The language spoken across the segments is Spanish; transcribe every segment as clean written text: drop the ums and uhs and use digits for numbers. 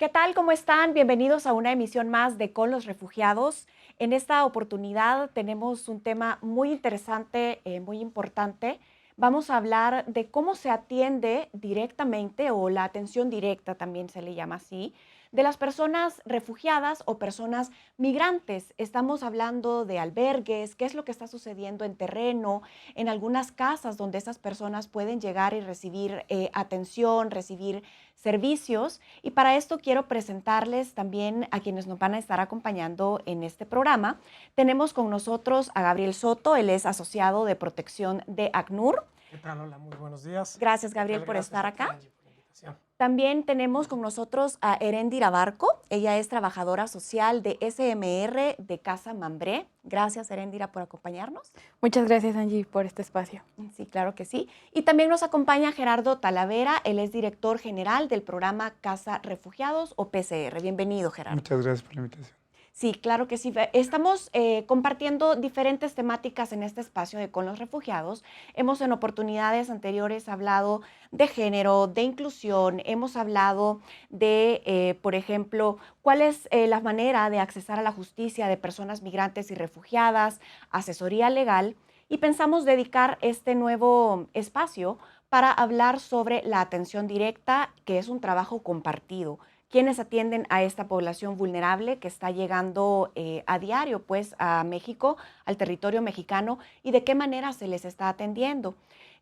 ¿Qué tal? ¿Cómo están? Bienvenidos a una emisión más de Con los Refugiados. En esta oportunidad tenemos un tema muy interesante, muy importante. Vamos a hablar de cómo se atiende directamente o la atención directa, también se le llama así, de las personas refugiadas o personas migrantes. Estamos hablando de albergues, qué es lo que está sucediendo en terreno, en algunas casas donde esas personas pueden llegar y recibir atención, recibir servicios. Y para esto quiero presentarles también a quienes nos van a estar acompañando en este programa. Tenemos con nosotros a Gabriel Soto, él es asociado de protección de ACNUR. ¿Qué tal? Hola, muy buenos días. Gracias, ¿Qué Gabriel, tal? por Gracias estar a ti, acá. Angie, por la invitación. También tenemos con nosotros a Eréndira Barco. Ella es trabajadora social de SMR de Casa Mambré. Gracias, Eréndira, por acompañarnos. Muchas gracias, Angie, por este espacio. Sí, claro que sí. Y también nos acompaña Gerardo Talavera. Él es director general del programa Casa Refugiados o PCR. Bienvenido, Gerardo. Muchas gracias por la invitación. Sí, claro que sí. Estamos compartiendo diferentes temáticas en este espacio de Con los Refugiados. Hemos en oportunidades anteriores hablado de género, de inclusión, hemos hablado de, por ejemplo, cuál es la manera de accesar a la justicia de personas migrantes y refugiadas, asesoría legal, y pensamos dedicar este nuevo espacio para hablar sobre la atención directa, que es un trabajo compartido. Quienes atienden a esta población vulnerable que está llegando a diario pues a México, al territorio mexicano, y de qué manera se les está atendiendo.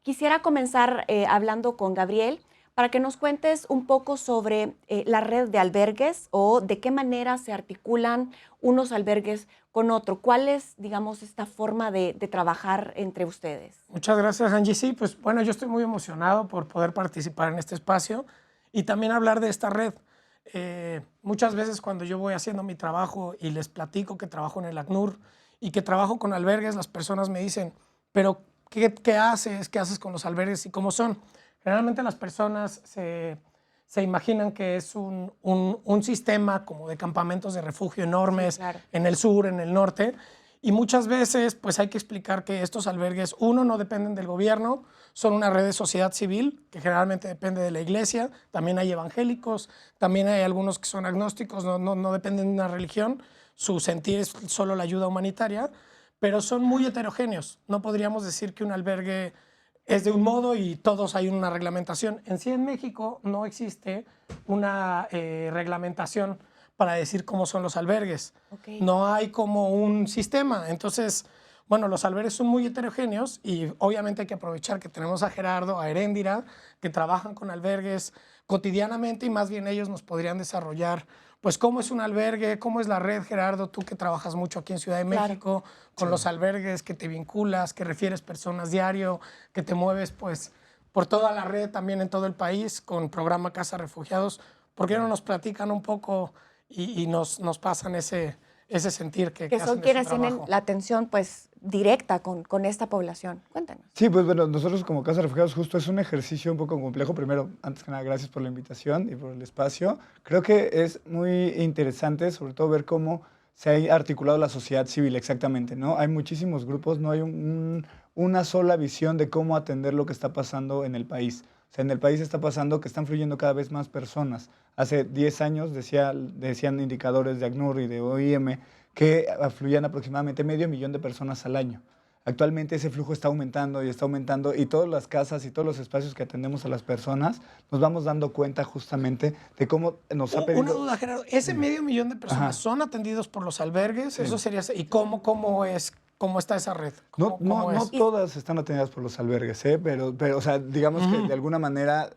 Quisiera comenzar hablando con Gabriel para que nos cuentes un poco sobre la red de albergues o de qué manera se articulan unos albergues con otro. ¿Cuál es, digamos, esta forma de trabajar entre ustedes? Muchas gracias, Angie. Sí, pues bueno, yo estoy muy emocionado por poder participar en este espacio y también hablar de esta red. Muchas veces cuando yo voy haciendo mi trabajo y les platico que trabajo en el ACNUR y que trabajo con albergues, las personas me dicen, pero ¿qué haces? ¿Qué haces con los albergues y cómo son? Generalmente las personas se imaginan que es un sistema como de campamentos de refugio enormes, Sí, claro. en el sur, en el norte, y muchas veces pues hay que explicar que estos albergues, uno, no dependen del gobierno, son una red de sociedad civil que generalmente depende de la iglesia, también hay evangélicos, también hay algunos que son agnósticos, no dependen de una religión, su sentir es solo la ayuda humanitaria, pero son muy heterogéneos. No podríamos decir que un albergue es de un modo y todos hay una reglamentación. En sí, en México no existe una reglamentación para decir cómo son los albergues. Okay. No hay como un sistema. Entonces, bueno, los albergues son muy heterogéneos y obviamente hay que aprovechar que tenemos a Gerardo, a Eréndira, que trabajan con albergues cotidianamente y más bien ellos nos podrían desarrollar pues cómo es un albergue, cómo es la red, Gerardo, tú que trabajas mucho aquí en Ciudad de México, con los albergues, que te vinculas, que refieres personas diario, que te mueves pues por toda la red, también en todo el país, con programa Casa Refugiados. ¿Por qué no nos platican un poco y nos pasan ese sentir que Que hacen son de su quienes tienen trabajo? la atención pues directa con esta población. Cuéntanos. Sí, pues bueno, nosotros como Casa Refugiados justo es un ejercicio un poco complejo. Primero, antes que nada, gracias por la invitación y por el espacio. Creo que es muy interesante, sobre todo, ver cómo se ha articulado la sociedad civil exactamente, ¿no? Hay muchísimos grupos, no hay una sola visión de cómo atender lo que está pasando en el país. O sea, en el país está pasando que están fluyendo cada vez más personas. Hace 10 años decían indicadores de ACNUR y de OIM que afluían aproximadamente 500,000 de personas al año. Actualmente ese flujo está aumentando y todas las casas y todos los espacios que atendemos a las personas nos vamos dando cuenta justamente de cómo nos ha pedido... Una duda, Gerardo, ¿ese 500,000 de personas Ajá. son atendidos por los albergues? Sí. Eso sería, ¿y cómo está esa red? ¿Cómo No es? todas están atendidas por los albergues, pero o sea, digamos que de alguna manera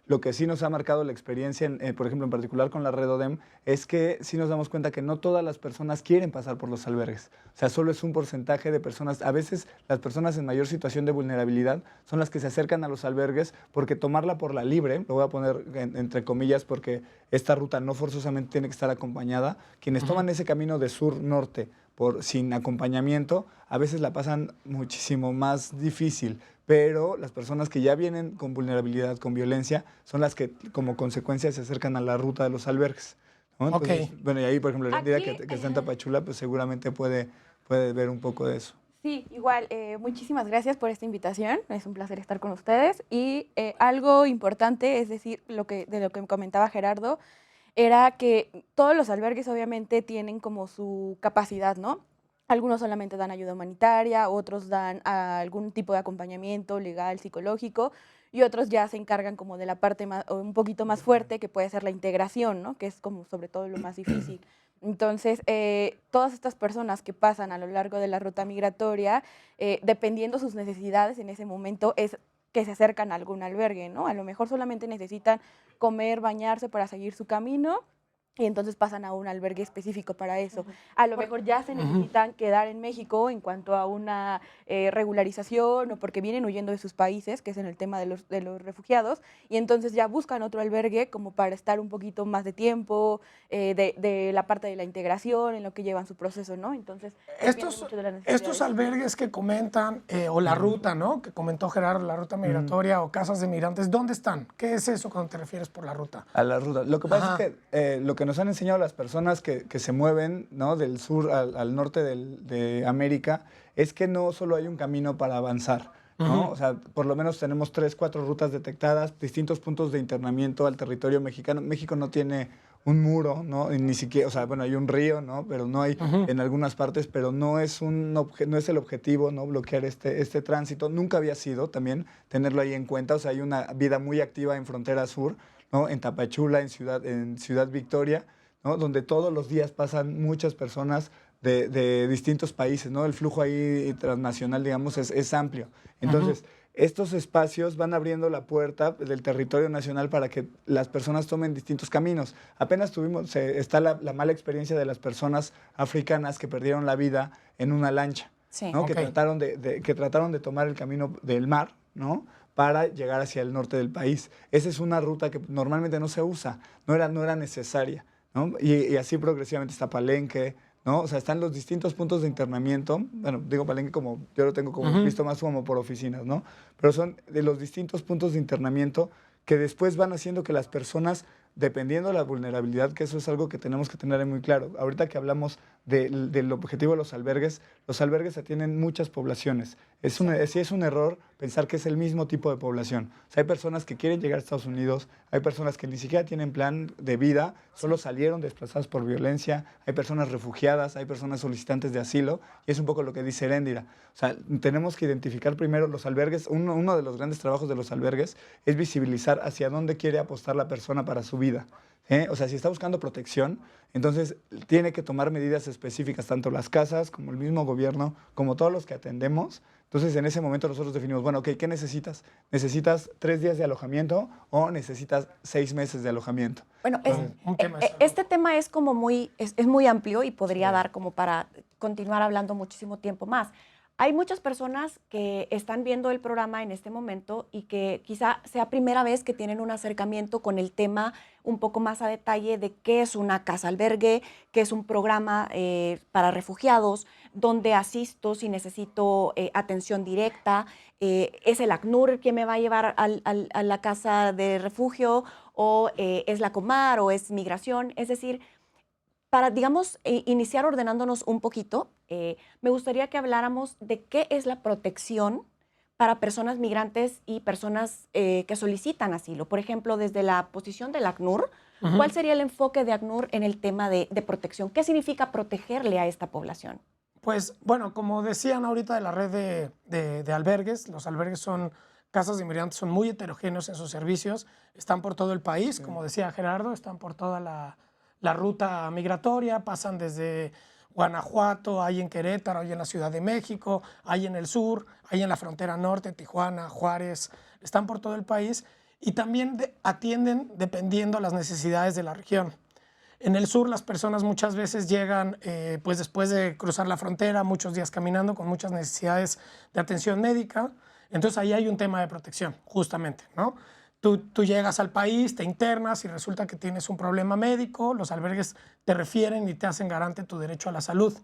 lo que sí nos ha marcado la experiencia, por ejemplo, en particular con la red ODEM, es que sí nos damos cuenta que no todas las personas quieren pasar por los albergues. O sea, solo es un porcentaje de personas. A veces las personas en mayor situación de vulnerabilidad son las que se acercan a los albergues porque tomarla por la libre, lo voy a poner entre comillas porque esta ruta no forzosamente tiene que estar acompañada, quienes toman ese camino de sur-norte sin acompañamiento, a veces la pasan muchísimo más difícil, pero las personas que ya vienen con vulnerabilidad, con violencia, son las que como consecuencia se acercan a la ruta de los albergues, ¿no? Entonces, bueno, y ahí, por ejemplo, Erendira, que está en Tapachula, pues seguramente puede ver un poco de eso. Sí, igual, muchísimas gracias por esta invitación. Es un placer estar con ustedes. Y algo importante, es decir, de lo que comentaba Gerardo, era que todos los albergues obviamente tienen como su capacidad, ¿no? Algunos solamente dan ayuda humanitaria, otros dan algún tipo de acompañamiento legal, psicológico, y otros ya se encargan como de la parte un poquito más fuerte, que puede ser la integración, ¿no? Que es como sobre todo lo más difícil. Entonces, todas estas personas que pasan a lo largo de la ruta migratoria, dependiendo sus necesidades en ese momento, es que se acercan a algún albergue, ¿no? A lo mejor solamente necesitan comer, bañarse para seguir su camino y entonces pasan a un albergue específico para eso. A lo mejor ya se necesitan quedar en México en cuanto a una regularización o porque vienen huyendo de sus países, que es en el tema de los refugiados, y entonces ya buscan otro albergue como para estar un poquito más de tiempo, de la parte de la integración, en lo que llevan su proceso, ¿no? Entonces, depende mucho de las necesidades. Estos albergues que comentan, o la ruta, ¿no? Que comentó Gerardo, la ruta migratoria o casas de migrantes, ¿dónde están? ¿Qué es eso cuando te refieres por la ruta? A la ruta. Lo que pasa es que lo que nos han enseñado las personas que se mueven, ¿no? Del sur al norte de América es que no solo hay un camino para avanzar, ¿no? O sea, por lo menos tenemos 3, 4 rutas detectadas, distintos puntos de internamiento al territorio mexicano. México no tiene un muro, ¿no? Y ni siquiera, o sea, bueno, hay un río, ¿no? Pero no hay en algunas partes, pero no es, no es el objetivo, ¿no? Bloquear este tránsito. Nunca había sido también tenerlo ahí en cuenta. O sea, hay una vida muy activa en frontera sur, ¿no? En Tapachula, en Ciudad Victoria, ¿no? Donde todos los días pasan muchas personas de distintos países, ¿no? El flujo ahí transnacional, digamos, es amplio. Entonces, estos espacios van abriendo la puerta del territorio nacional para que las personas tomen distintos caminos. Apenas está la mala experiencia de las personas africanas que perdieron la vida en una lancha, Sí. ¿no? Ok. Que trataron de tomar el camino del mar, ¿no? Para llegar hacia el norte del país. Esa es una ruta que normalmente no se usa, no era necesaria, ¿no? Y así progresivamente está Palenque, ¿no? O sea, están los distintos puntos de internamiento. Bueno, digo Palenque como yo lo tengo como visto más como por oficinas, ¿no? Pero son de los distintos puntos de internamiento que después van haciendo que las personas, dependiendo de la vulnerabilidad, que eso es algo que tenemos que tener muy claro. Ahorita que hablamos del objetivo de los albergues atienden muchas poblaciones. Sí es un error pensar que es el mismo tipo de población. O sea, hay personas que quieren llegar a Estados Unidos, hay personas que ni siquiera tienen plan de vida, solo salieron desplazadas por violencia, hay personas refugiadas, hay personas solicitantes de asilo, y es un poco lo que dice Heréndira. O sea, tenemos que identificar primero los albergues. Uno de los grandes trabajos de los albergues es visibilizar hacia dónde quiere apostar la persona para su vida. O sea, si está buscando protección, entonces tiene que tomar medidas específicas, tanto las casas como el mismo gobierno, como todos los que atendemos. Entonces, en ese momento nosotros definimos, bueno, ok, ¿qué necesitas? ¿Necesitas 3 días de alojamiento o necesitas 6 meses de alojamiento? Bueno, Un tema de salud. este tema es como es muy amplio y podría dar como para continuar hablando muchísimo tiempo más. Hay muchas personas que están viendo el programa en este momento y que quizá sea primera vez que tienen un acercamiento con el tema un poco más a detalle de qué es una casa albergue, qué es un programa para refugiados, dónde asisto si necesito atención directa, es el ACNUR quien me va a llevar a la casa de refugio o es la Comar o es migración, es decir, para, digamos, iniciar ordenándonos un poquito, me gustaría que habláramos de qué es la protección para personas migrantes y personas que solicitan asilo. Por ejemplo, desde la posición del ACNUR, ¿cuál sería el enfoque de ACNUR en el tema de protección? ¿Qué significa protegerle a esta población? Pues bueno, como decían ahorita de la red de albergues, los albergues son casas de inmigrantes, son muy heterogéneos en sus servicios, están por todo el país, como decía Gerardo, están por toda la ruta migratoria, pasan desde Guanajuato, hay en Querétaro, hay en la Ciudad de México, hay en el sur, hay en la frontera norte, Tijuana, Juárez, están por todo el país y también atienden dependiendo las necesidades de la región. En el sur las personas muchas veces llegan pues después de cruzar la frontera, muchos días caminando con muchas necesidades de atención médica, entonces ahí hay un tema de protección, justamente, ¿no? Tú llegas al país, te internas y resulta que tienes un problema médico, los albergues te refieren y te hacen garante tu derecho a la salud.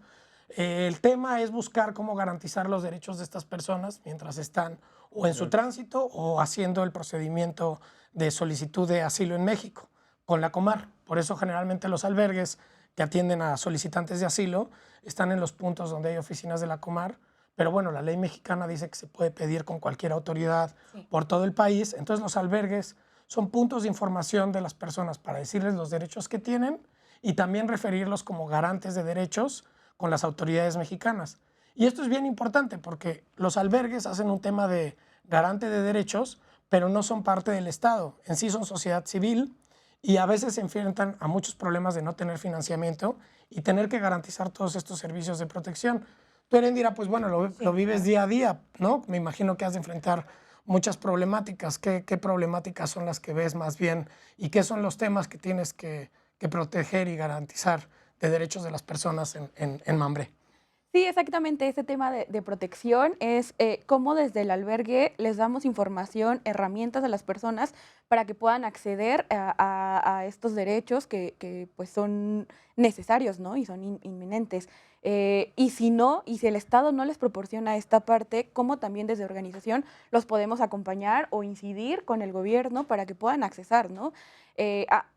El tema es buscar cómo garantizar los derechos de estas personas mientras están o en su tránsito o haciendo el procedimiento de solicitud de asilo en México con la Comar. Por eso generalmente los albergues que atienden a solicitantes de asilo están en los puntos donde hay oficinas de la Comar. Pero bueno, la ley mexicana dice que se puede pedir con cualquier autoridad por todo el país. Entonces los albergues son puntos de información de las personas para decirles los derechos que tienen y también referirlos como garantes de derechos con las autoridades mexicanas. Y esto es bien importante porque los albergues hacen un tema de garante de derechos, pero no son parte del Estado. En sí son sociedad civil y a veces se enfrentan a muchos problemas de no tener financiamiento y tener que garantizar todos estos servicios de protección. Tú, Erendira, pues bueno, lo vives día a día, ¿no? Me imagino que has de enfrentar muchas problemáticas. ¿Qué problemáticas son las que ves más bien y qué son los temas que tienes que proteger y garantizar de derechos de las personas en Mambré? Sí, exactamente. Ese tema de protección es cómo desde el albergue les damos información, herramientas a las personas para que puedan acceder a estos derechos que, pues son necesarios, ¿no? Y son inminentes. Y si no, y si el Estado no les proporciona esta parte, cómo también desde organización los podemos acompañar o incidir con el gobierno para que puedan accesar, ¿no?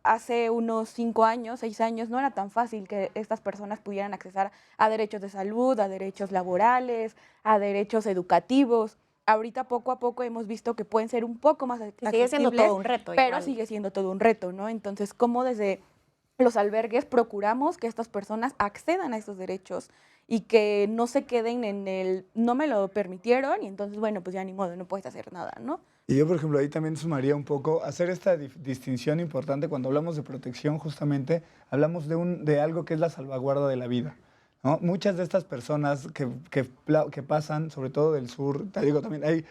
Hace unos 5 años, 6 años, no era tan fácil que estas personas pudieran accesar a derechos de salud, a derechos laborales, a derechos educativos. Ahorita poco a poco hemos visto que pueden ser un poco más Sigue siendo accesibles, todo un reto. pero Igual. sigue siendo todo un reto, ¿no? Entonces, ¿cómo desde los albergues procuramos que estas personas accedan a estos derechos y que no se queden en el no me lo permitieron y entonces, bueno, pues ya ni modo, no puedes hacer nada, ¿no? Y yo, por ejemplo, ahí también sumaría un poco, hacer esta distinción importante cuando hablamos de protección, justamente, hablamos de algo que es la salvaguarda de la vida, ¿no? Muchas de estas personas que pasan, sobre todo del sur, te digo, también hay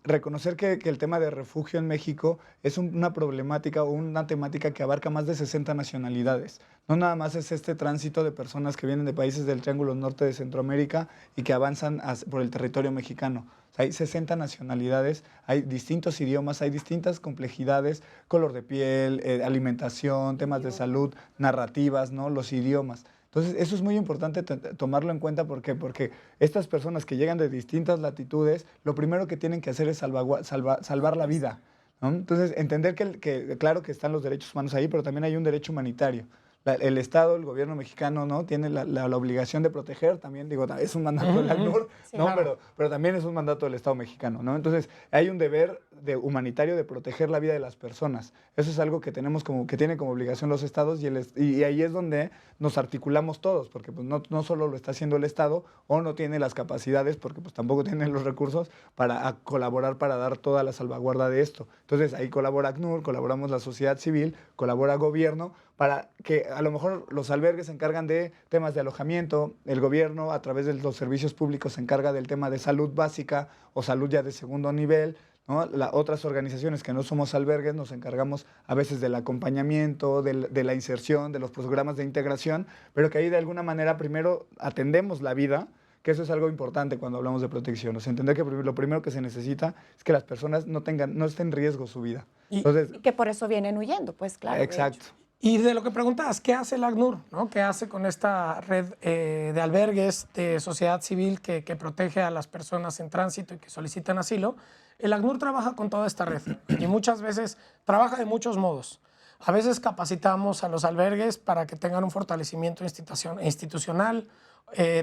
reconocer que el tema de refugio en México es una problemática o una temática que abarca más de 60 nacionalidades. No nada más es este tránsito de personas que vienen de países del Triángulo Norte de Centroamérica y que avanzan por el territorio mexicano. O sea, hay 60 nacionalidades, hay distintos idiomas, hay distintas complejidades, color de piel, alimentación, temas de salud, narrativas, ¿no? Los idiomas. Entonces, eso es muy importante tomarlo en cuenta. ¿Por qué? Porque estas personas que llegan de distintas latitudes, lo primero que tienen que hacer es salvar la vida, ¿no? Entonces, entender que claro que están los derechos humanos ahí, pero también hay un derecho humanitario. El Estado, el gobierno mexicano, ¿no? Tiene la obligación de proteger, también digo, es un mandato del ACNUR, Sí, ¿no? claro. Pero también es un mandato del Estado mexicano, ¿no? Entonces, hay un deber humanitario de proteger la vida de las personas. Eso es algo que que tiene como obligación los estados y ahí es donde nos articulamos todos, porque pues, no solo lo está haciendo el Estado o no tiene las capacidades, porque pues tampoco tiene los recursos para colaborar para dar toda la salvaguarda de esto. Entonces, ahí colabora ACNUR, colaboramos la sociedad civil, colabora gobierno, para que a lo mejor los albergues se encargan de temas de alojamiento, el gobierno a través de los servicios públicos se encarga del tema de salud básica o salud ya de segundo nivel, ¿no? Otras organizaciones que no somos albergues nos encargamos a veces del acompañamiento, de la inserción, de los programas de integración, pero que ahí de alguna manera primero atendemos la vida, que eso es algo importante cuando hablamos de protección. O sea, entender que lo primero que se necesita es que las personas no esté en riesgo su vida. Entonces, Y que por eso vienen huyendo, pues claro. de exacto. hecho. Y de lo que preguntabas, ¿qué hace el ACNUR? ¿No? ¿Qué hace con esta red de albergues de sociedad civil que protege a las personas en tránsito y que solicitan asilo? El ACNUR trabaja con toda esta red y muchas veces trabaja de muchos modos. A veces capacitamos a los albergues para que tengan un fortalecimiento institucional,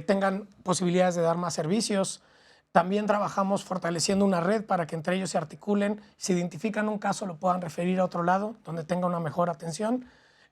tengan posibilidades de dar más servicios. También trabajamos fortaleciendo una red para que entre ellos se articulen. Si identifican un caso, lo puedan referir a otro lado donde tenga una mejor atención.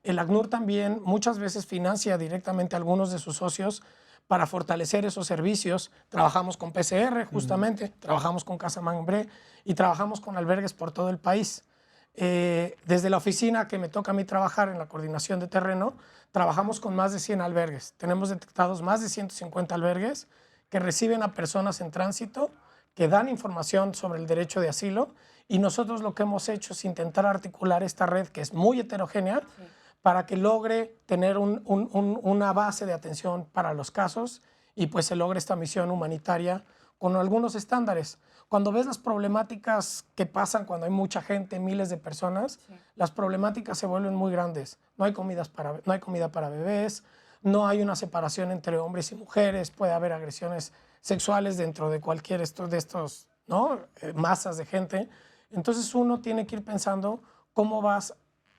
El ACNUR también muchas veces financia directamente a algunos de sus socios para fortalecer esos servicios. Trabajamos con PCR justamente, trabajamos con Casa Mambré y trabajamos con albergues por todo el país. Desde la oficina que me toca a mí trabajar en la coordinación de terreno, trabajamos con más de 100 albergues. Tenemos detectados más de 150 albergues que reciben a personas en tránsito, que dan información sobre el derecho de asilo, y nosotros lo que hemos hecho es intentar articular esta red que es muy heterogénea, sí, para que logre tener una base de atención para los casos y pues se logre esta misión humanitaria con algunos estándares. Cuando ves las problemáticas que pasan cuando hay mucha gente, miles de personas, sí, las problemáticas se vuelven muy grandes. No hay comida para bebés, no hay una separación entre hombres y mujeres, puede haber agresiones sexuales dentro de cualquier de estos, ¿no? Masas de gente. Entonces uno tiene que ir pensando cómo vas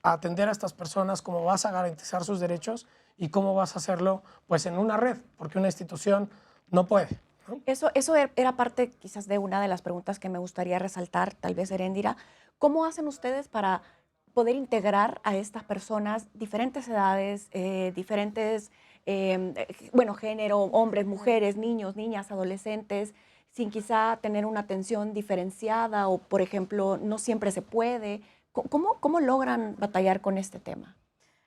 a atender a estas personas, cómo vas a garantizar sus derechos y cómo vas a hacerlo pues, en una red, porque una institución no puede, ¿no? Eso era parte quizás de una de las preguntas que me gustaría resaltar, tal vez, Erendira. ¿Cómo hacen ustedes para poder integrar a estas personas, diferentes edades, diferentes, bueno, género, hombres, mujeres, niños, niñas, adolescentes, sin quizá tener una atención diferenciada o, por ejemplo, no siempre se puede. ¿Cómo logran batallar con este tema?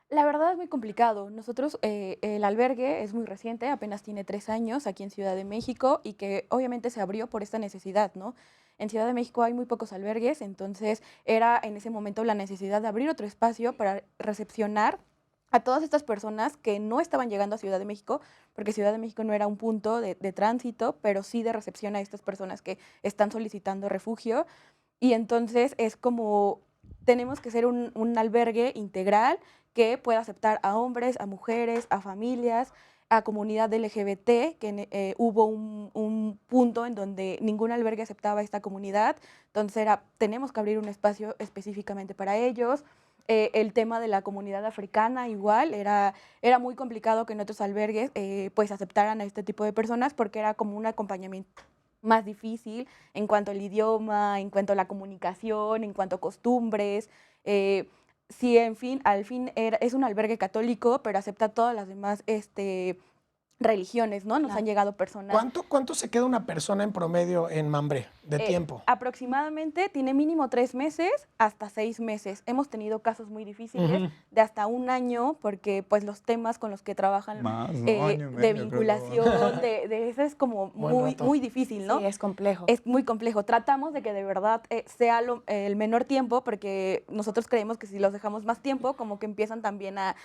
La verdad es muy complicado. Nosotros, el albergue es muy reciente, apenas tiene 3 años aquí en Ciudad de México y que obviamente se abrió por esta necesidad, ¿no? En Ciudad de México hay muy pocos albergues, entonces era en ese momento la necesidad de abrir otro espacio para recepcionar a todas estas personas que no estaban llegando a Ciudad de México, porque Ciudad de México no era un punto de tránsito, pero sí de recepción a estas personas que están solicitando refugio. Y entonces es como, tenemos que ser un albergue integral que pueda aceptar a hombres, a mujeres, a familias, a comunidad LGBT, que hubo un punto en donde ningún albergue aceptaba a esta comunidad, entonces tenemos que abrir un espacio específicamente para ellos. El tema de la comunidad africana igual, era muy complicado que en otros albergues pues aceptaran a este tipo de personas porque era como un acompañamiento más difícil en cuanto al idioma, en cuanto a la comunicación, en cuanto a costumbres. Sí, en fin, al fin es un albergue católico, pero acepta todas las demás religiones, ¿no? Nos Claro. han llegado personas. ¿Cuánto se queda una persona en promedio en Mambré de tiempo? Aproximadamente tiene mínimo 3 meses hasta 6 meses. Hemos tenido casos muy difíciles Ujú. de hasta 1 año porque pues los temas con los que trabajan Más, ¿no? Año y de medio, vinculación, de eso es como Buen muy, rato. muy difícil, ¿no? Sí, es complejo. Es muy complejo. Tratamos de que de verdad sea el menor tiempo porque nosotros creemos que si los dejamos más tiempo como que empiezan también a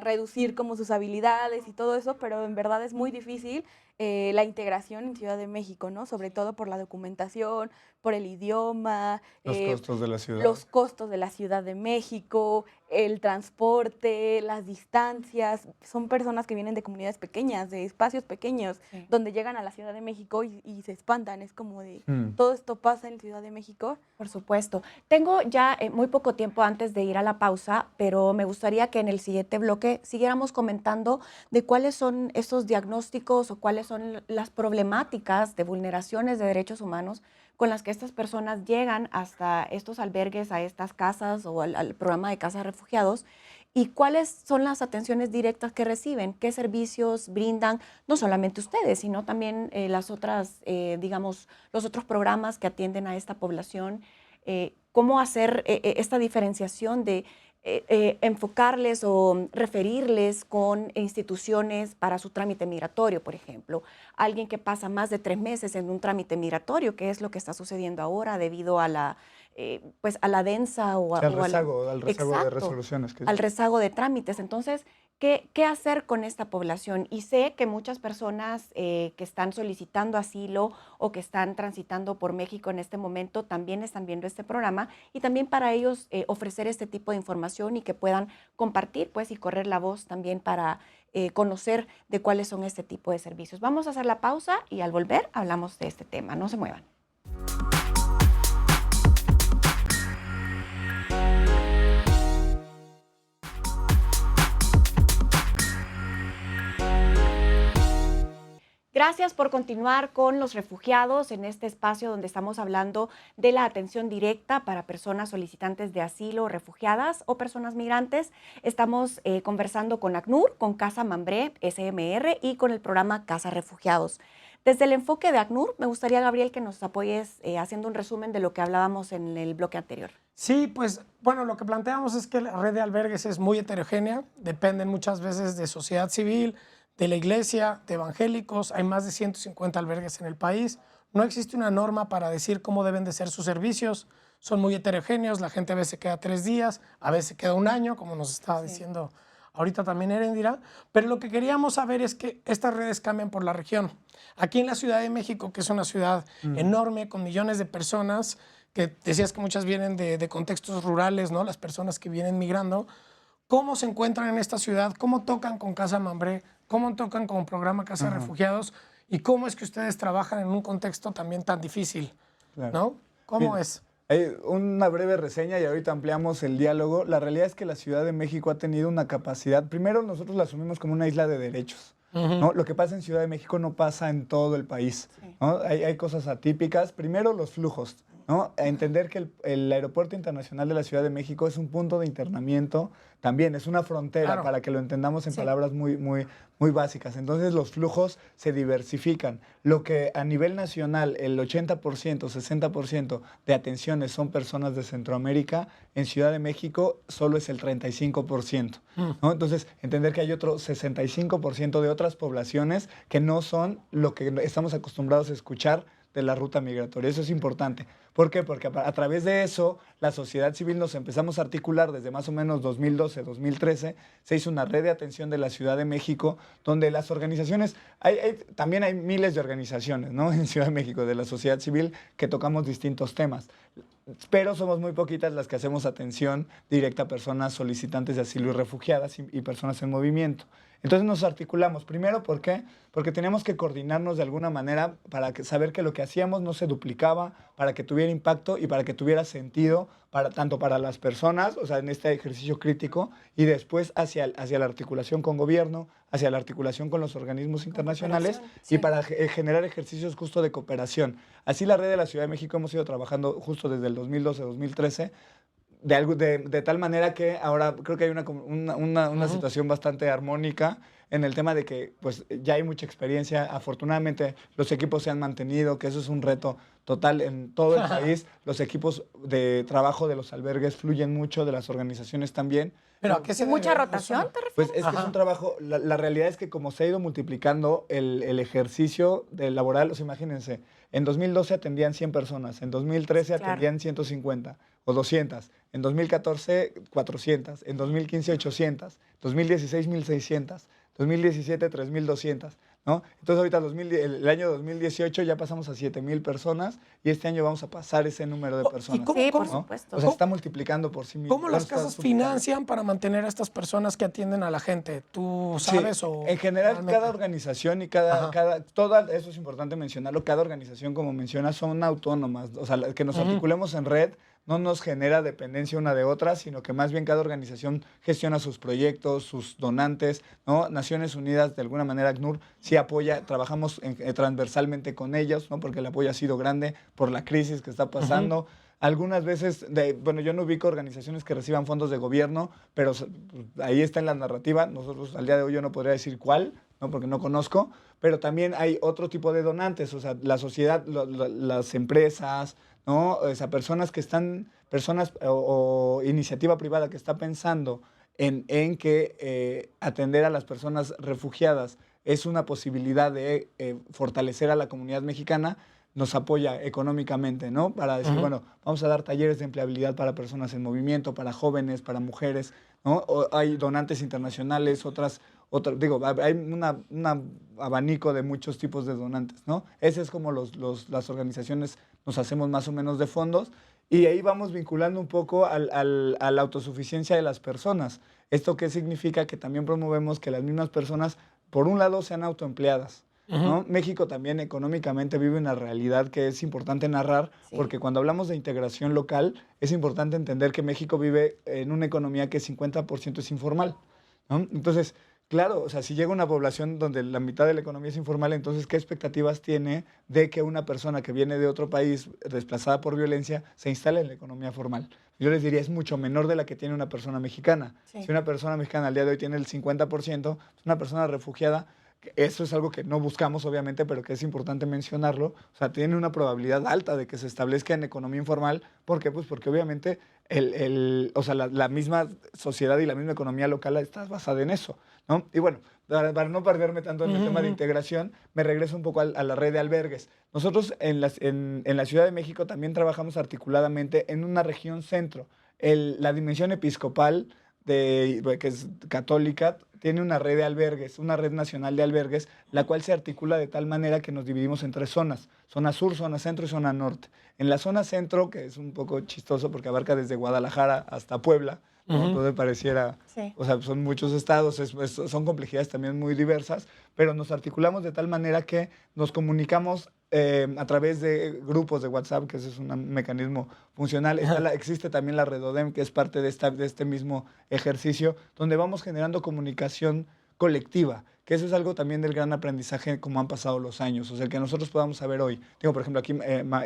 reducir como sus habilidades y todo eso, pero en verdad es muy difícil la integración en Ciudad de México, ¿no? Sobre todo por la documentación, por el idioma, Los costos de la ciudad. los costos de la Ciudad de México, el transporte, las distancias. Son personas que vienen de comunidades pequeñas, de espacios pequeños, Sí. donde llegan a la Ciudad de México y se espantan. Es como de, Mm. todo esto pasa en Ciudad de México. Por supuesto. Tengo ya muy poco tiempo antes de ir a la pausa, pero me gustaría que en el siguiente bloque siguiéramos comentando de cuáles son esos diagnósticos o cuáles son las problemáticas de vulneraciones de derechos humanos con las que estas personas llegan hasta estos albergues, a estas casas o al programa de casas refugiados y cuáles son las atenciones directas que reciben, qué servicios brindan, no solamente ustedes, sino también las otras, digamos, los otros programas que atienden a esta población, cómo hacer esta diferenciación de enfocarles o referirles con instituciones para su trámite migratorio, por ejemplo. Alguien que pasa más de 3 meses en un trámite migratorio, que es lo que está sucediendo ahora debido a la, pues a la densa o, Sí, al o rezago de Exacto, resoluciones. al rezago de trámites. Entonces, ¿qué hacer con esta población? Y sé que muchas personas que están solicitando asilo o que están transitando por México en este momento también están viendo este programa y también para ellos ofrecer este tipo de información y que puedan compartir pues, y correr la voz también para conocer de cuáles son este tipo de servicios. Vamos a hacer la pausa y al volver hablamos de este tema. No se muevan. Gracias por continuar con los refugiados en este espacio donde estamos hablando de la atención directa para personas solicitantes de asilo, refugiadas o personas migrantes. Estamos conversando con ACNUR, con Casa Mambré, SMR y con el programa Casa Refugiados. Desde el enfoque de ACNUR, me gustaría, Gabriel, que nos apoyes haciendo un resumen de lo que hablábamos en el bloque anterior. Sí, pues bueno, lo que planteamos es que la red de albergues es muy heterogénea, dependen muchas veces de sociedad civil, de la iglesia, de evangélicos, hay más de 150 albergues en el país. No existe una norma para decir cómo deben de ser sus servicios, son muy heterogéneos, la gente a veces queda 3 días, a veces queda 1 año, como nos estaba diciendo ahorita también Erendira, pero lo que queríamos saber es que estas redes cambian por la región. Aquí en la Ciudad de México, que es una ciudad enorme, con millones de personas, que decías que muchas vienen de contextos rurales, ¿no? Las personas que vienen migrando, ¿cómo se encuentran en esta ciudad? ¿Cómo tocan con Casa Mambré? ¿Cómo tocan con programa Casa Refugiados? ¿Y cómo es que ustedes trabajan en un contexto también tan difícil? Claro. ¿No? ¿Cómo Bien. es? Una breve reseña y ahorita ampliamos el diálogo. La realidad es que la Ciudad de México ha tenido una capacidad, primero nosotros la asumimos como una isla de derechos. ¿No? Lo que pasa en Ciudad de México no pasa en todo el país. Sí. ¿No? Hay cosas atípicas. Primero, los flujos. ¿no? A entender que el Aeropuerto Internacional de la Ciudad de México es un punto de internamiento también, es una frontera, Claro. para que lo entendamos en Sí. palabras muy básicas. Entonces los flujos se diversifican. Lo que a nivel nacional el 80%, 60% de atenciones son personas de Centroamérica, en Ciudad de México solo es el 35%. ¿No? Entonces, entender que hay otro 65% de otras poblaciones que no son lo que estamos acostumbrados a escuchar de la ruta migratoria. Eso es importante. ¿Por qué? Porque a través de eso, la sociedad civil nos empezamos a articular desde más o menos 2012, 2013. Se hizo una red de atención de la Ciudad de México, donde las organizaciones, también hay miles de organizaciones, ¿no? En Ciudad de México, de la sociedad civil, que tocamos distintos temas. Pero somos muy poquitas las que hacemos atención directa a personas solicitantes de asilo y refugiadas y personas en movimiento. Entonces nos articulamos. Primero, ¿por qué? Porque teníamos que coordinarnos de alguna manera para saber que lo que hacíamos no se duplicaba, para que tuviera impacto y para que tuviera sentido tanto para las personas, o sea, en este ejercicio crítico, y después hacia la articulación con gobierno, hacia la articulación con los organismos internacionales cooperación, y sí. para generar ejercicios justo de cooperación. Así la red de la Ciudad de México hemos ido trabajando justo desde el 2012-2013 de tal manera que ahora creo que hay una situación bastante armónica en el tema de que pues ya hay mucha experiencia. Afortunadamente los equipos se han mantenido, que eso es un reto total en todo el país. Los equipos de trabajo de los albergues fluyen mucho, de las organizaciones también. ¿Pero a qué se ¿Mucha debe rotación, eso? te refieres? Pues es que es un trabajo, la realidad es que como se ha ido multiplicando el ejercicio laboral, o sea, imagínense, en 2012 atendían 100 personas, en 2013 Claro. atendían 150 o 200, en 2014 400, en 2015 800, 2016 1600, 2017 3200, ¿no? Entonces ahorita el año 2018 ya pasamos a 7000 personas y este año vamos a pasar ese número de ¿Y personas. cómo- Sí, por cómo- supuesto. O sea, se está multiplicando por sí mismo. ¿Cómo las casas financian para mantener a estas personas que atienden a la gente? ¿Tú sabes Sí, o en general, realmente? cada organización y eso es importante mencionarlo, cada organización, como mencionas, son autónomas. O sea, que nos articulemos en red no nos genera dependencia una de otra, sino que más bien cada organización gestiona sus proyectos, sus donantes, ¿no? Naciones Unidas, de alguna manera, ACNUR, sí apoya, trabajamos transversalmente con ellos, ¿no? Porque el apoyo ha sido grande por la crisis que está pasando. Algunas veces, bueno, yo no ubico organizaciones que reciban fondos de gobierno, pero ahí está en la narrativa. Nosotros al día de hoy yo no podría decir cuál, ¿no? Porque no conozco, pero también hay otro tipo de donantes, o sea, la sociedad, las empresas, ¿no? O sea, personas o iniciativa privada que está pensando en que atender a las personas refugiadas es una posibilidad de fortalecer a la comunidad mexicana, nos apoya económicamente, ¿no? Para decir, bueno, vamos a dar talleres de empleabilidad para personas en movimiento, para jóvenes, para mujeres, ¿no? Hay donantes internacionales, digo, hay un abanico de muchos tipos de donantes, ¿no? Ese es como las organizaciones nos hacemos más o menos de fondos y ahí vamos vinculando un poco a la autosuficiencia de las personas. ¿Esto qué significa? Que también promovemos que las mismas personas, por un lado, sean autoempleadas, ¿no? México también económicamente vive una realidad que es importante narrar, Sí. porque cuando hablamos de integración local, es importante entender que México vive en una economía que 50% es informal, ¿no? Entonces, claro, o sea, si llega una población donde la mitad de la economía es informal, entonces, ¿qué expectativas tiene de que una persona que viene de otro país desplazada por violencia se instale en la economía formal? Yo les diría, es mucho menor de la que tiene una persona mexicana. Sí. Si una persona mexicana al día de hoy tiene el 50%, una persona refugiada, eso es algo que no buscamos, obviamente, pero que es importante mencionarlo. O sea, tiene una probabilidad alta de que se establezca en economía informal. ¿Por qué? Pues porque obviamente o sea, la misma sociedad y la misma economía local está basada en eso, ¿no? Y bueno, para no perderme tanto en el tema de integración, me regreso un poco a la red de albergues. Nosotros en la Ciudad de México también trabajamos articuladamente en una región centro. La dimensión episcopal, que es católica, tiene una red de albergues, una red nacional de albergues, la cual se articula de tal manera que nos dividimos en 3 zonas: zona sur, zona centro y zona norte. En la zona centro, que es un poco chistoso porque abarca desde Guadalajara hasta Puebla, ¿no? Entonces pareciera, Sí. o sea, son muchos estados, son complejidades también muy diversas, pero nos articulamos de tal manera que nos comunicamos a través de grupos de WhatsApp, que ese es un mecanismo funcional. Existe también la Redodem, que es parte de este mismo ejercicio, donde vamos generando comunicación colectiva, que eso es algo también del gran aprendizaje como han pasado los años, o sea, el que nosotros podamos saber hoy. Digo, por ejemplo, aquí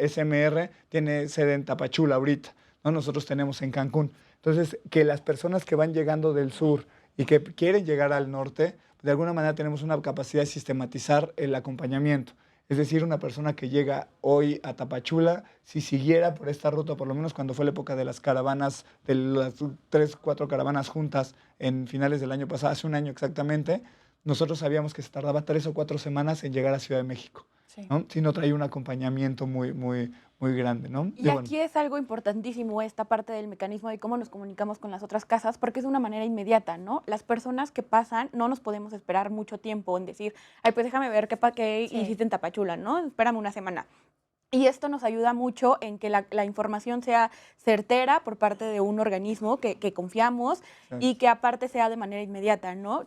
SMR tiene sede en Tapachula ahorita, ¿no? Nosotros tenemos en Cancún. Entonces, que las personas que van llegando del sur y que quieren llegar al norte, de alguna manera tenemos una capacidad de sistematizar el acompañamiento. Es decir, una persona que llega hoy a Tapachula, si siguiera por esta ruta, por lo menos cuando fue la época de las caravanas, de las 3, 4 caravanas juntas en finales del año pasado, hace un año exactamente, nosotros sabíamos que se tardaba 3 o 4 semanas en llegar a Ciudad de México, Sí. ¿no? Si no traía un acompañamiento muy grande, ¿no? Y aquí es algo importantísimo esta parte del mecanismo de cómo nos comunicamos con las otras casas, porque es de una manera inmediata, ¿no? Las personas que pasan no nos podemos esperar mucho tiempo en decir, ay, pues déjame ver qué Sí. hiciste en Tapachula, ¿no? Espérame una semana. Y esto nos ayuda mucho en que la información sea certera por parte de un organismo que confiamos y que aparte sea de manera inmediata, ¿no?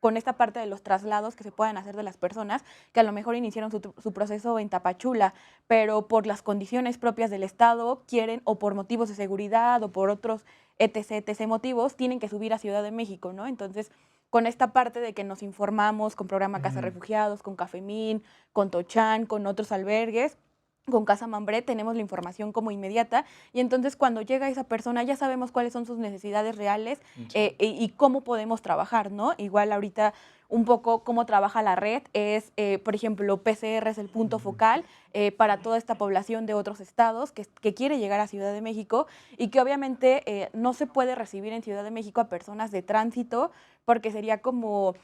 Con esta parte de los traslados que se puedan hacer de las personas que a lo mejor iniciaron su proceso en Tapachula, pero por las condiciones propias del Estado quieren, o por motivos de seguridad, o por otros etc. motivos, tienen que subir a Ciudad de México, ¿no? Entonces, con esta parte de que nos informamos con Programa Casa Refugiados, con Cafemín, con Tochan, con otros albergues, con Casa Mambré tenemos la información como inmediata y entonces cuando llega esa persona ya sabemos cuáles son sus necesidades reales y cómo podemos trabajar, ¿no? Igual ahorita un poco cómo trabaja la red es, por ejemplo, PCR es el punto focal para toda esta población de otros estados que quiere llegar a Ciudad de México y que obviamente no se puede recibir en Ciudad de México a personas de tránsito porque sería como...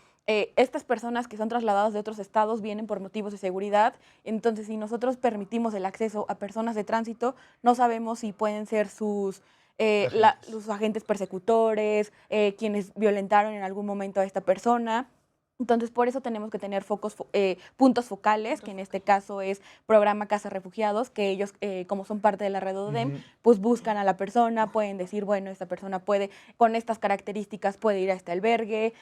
estas personas que son trasladadas de otros estados vienen por motivos de seguridad, entonces si nosotros permitimos el acceso a personas de tránsito, no sabemos si pueden ser sus agentes persecutores, quienes violentaron en algún momento a esta persona. Entonces, por eso tenemos que tener puntos focales, que en este caso es Programa Casa Refugiados, que ellos, como son parte de la red ODEM, pues buscan a la persona, pueden decir, bueno, esta persona puede, con estas características puede ir a este albergue,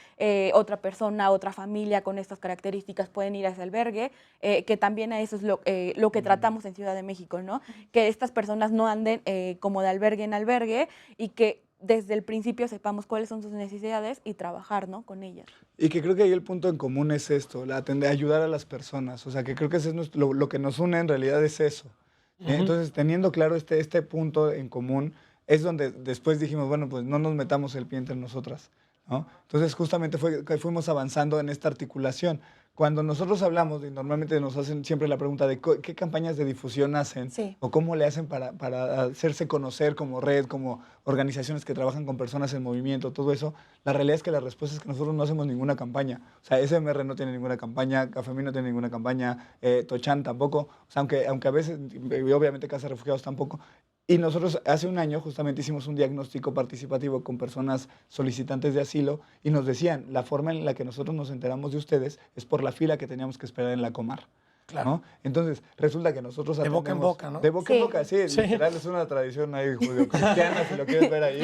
otra persona, otra familia con estas características pueden ir a ese albergue, que también a eso es lo que tratamos en Ciudad de México, ¿no? Que estas personas no anden como de albergue en albergue y que desde el principio sepamos cuáles son sus necesidades y trabajar, ¿no?, con ellas. Y que creo que ahí el punto en común es esto, ayudar a las personas. O sea, que creo que ese es lo que nos une en realidad es eso. Entonces, teniendo claro este punto en común, es donde después dijimos, bueno, pues no nos metamos el pie entre nosotras, ¿no? Entonces, justamente fue que fuimos avanzando en esta articulación. Cuando nosotros hablamos, y normalmente nos hacen siempre la pregunta de qué campañas de difusión hacen Sí. o cómo le hacen para hacerse conocer como red, como organizaciones que trabajan con personas en movimiento, todo eso, la realidad es que la respuesta es que nosotros no hacemos ninguna campaña. O sea, SMR no tiene ninguna campaña, Cafemín no tiene ninguna campaña, Tochan tampoco, o sea, aunque a veces, y obviamente Casa de Refugiados tampoco. Y nosotros hace un año justamente hicimos un diagnóstico participativo con personas solicitantes de asilo y nos decían, la forma en la que nosotros nos enteramos de ustedes es por la fila que teníamos que esperar en la Comar. Claro. ¿No? Entonces, resulta que nosotros De boca en boca, ¿no? De boca en Sí. boca, sí, literal, es una tradición ahí judio-cristiana, si lo quieres ver ahí,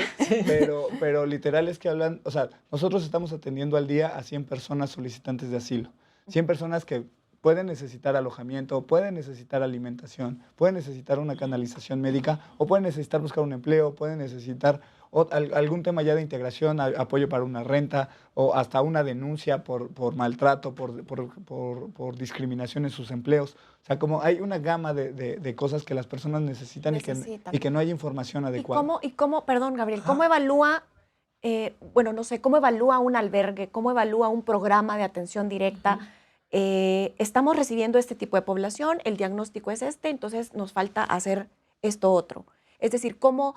pero literal es que hablan, o sea, nosotros estamos atendiendo al día a 100 personas solicitantes de asilo, 100 personas que pueden necesitar alojamiento, pueden necesitar alimentación, pueden necesitar una canalización médica o pueden necesitar buscar un empleo, pueden necesitar algún tema ya de integración, apoyo para una renta o hasta una denuncia por maltrato, por discriminación en sus empleos. O sea, como hay una gama de cosas que las personas necesitan y que no hay información adecuada. Perdón, Gabriel, cómo evalúa, bueno, no sé, cómo evalúa un albergue, cómo evalúa un programa de atención directa? Estamos recibiendo este tipo de población, el diagnóstico es este, entonces nos falta hacer esto otro. Es decir, ¿cómo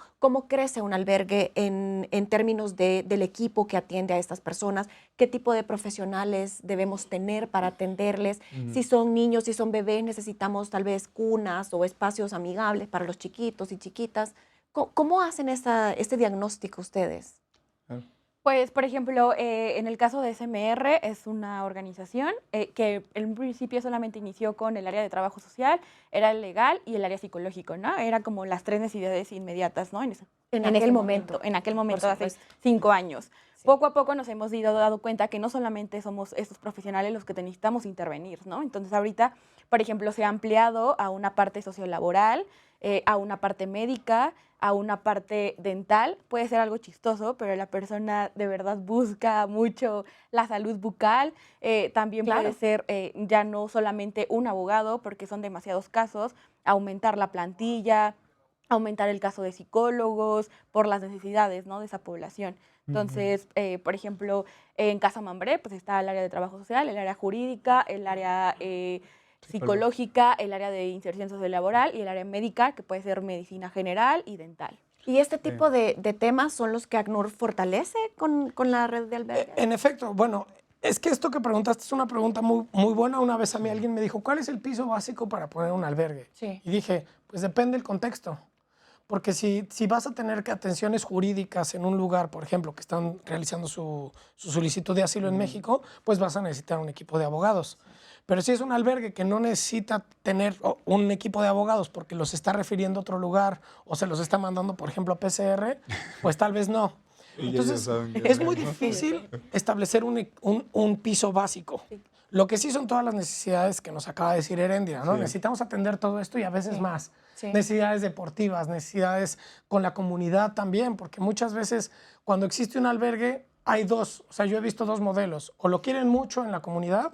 crece un albergue en términos del equipo que atiende a estas personas? ¿Qué tipo de profesionales debemos tener para atenderles? Si son niños, si son bebés, necesitamos tal vez cunas o espacios amigables para los chiquitos y chiquitas. ¿Cómo hacen este diagnóstico ustedes? Pues, por ejemplo, en el caso de SMR es una organización que en un principio solamente inició con el área de trabajo social, era el legal y el área psicológico, ¿no? Era como las 3 necesidades inmediatas, ¿no? En aquel momento, hace 5 años. Sí. Poco a poco nos hemos dado cuenta que no solamente somos estos profesionales los que necesitamos intervenir, ¿no? Entonces, ahorita, por ejemplo, se ha ampliado a una parte sociolaboral, a una parte médica, a una parte dental. Puede ser algo chistoso, pero la persona de verdad busca mucho la salud bucal. También puede Claro. ser ya no solamente un abogado, porque son demasiados casos, aumentar la plantilla, aumentar el caso de psicólogos por las necesidades, ¿no?, de esa población. Entonces, por ejemplo, en Casa Mambré pues está el área de trabajo social, el área jurídica, el área psicológica, el área de inserción sociolaboral y el área médica, que puede ser medicina general y dental. ¿Y este tipo de temas son los que ACNUR fortalece con la red de albergues? En efecto, bueno, es que esto que preguntaste es una pregunta muy buena. Una vez a mí alguien me dijo, ¿cuál es el piso básico para poner un albergue? Sí. Y dije, pues depende del contexto. Porque si vas a tener que atenciones jurídicas en un lugar, por ejemplo, que están realizando su solicitud de asilo en México, pues vas a necesitar un equipo de abogados. Pero si es un albergue que no necesita tener un equipo de abogados porque los está refiriendo a otro lugar o se los está mandando, por ejemplo, a PCR, pues tal vez no. Y ellos Entonces, saben que es no. muy difícil establecer un piso básico. Lo que sí son todas las necesidades que nos acaba de decir Heréndira, ¿no? Sí. Necesitamos atender todo esto y a veces Sí. más. Sí. Necesidades deportivas, necesidades con la comunidad también, porque muchas veces cuando existe un albergue hay dos, o sea, yo he visto dos modelos, o lo quieren mucho en la comunidad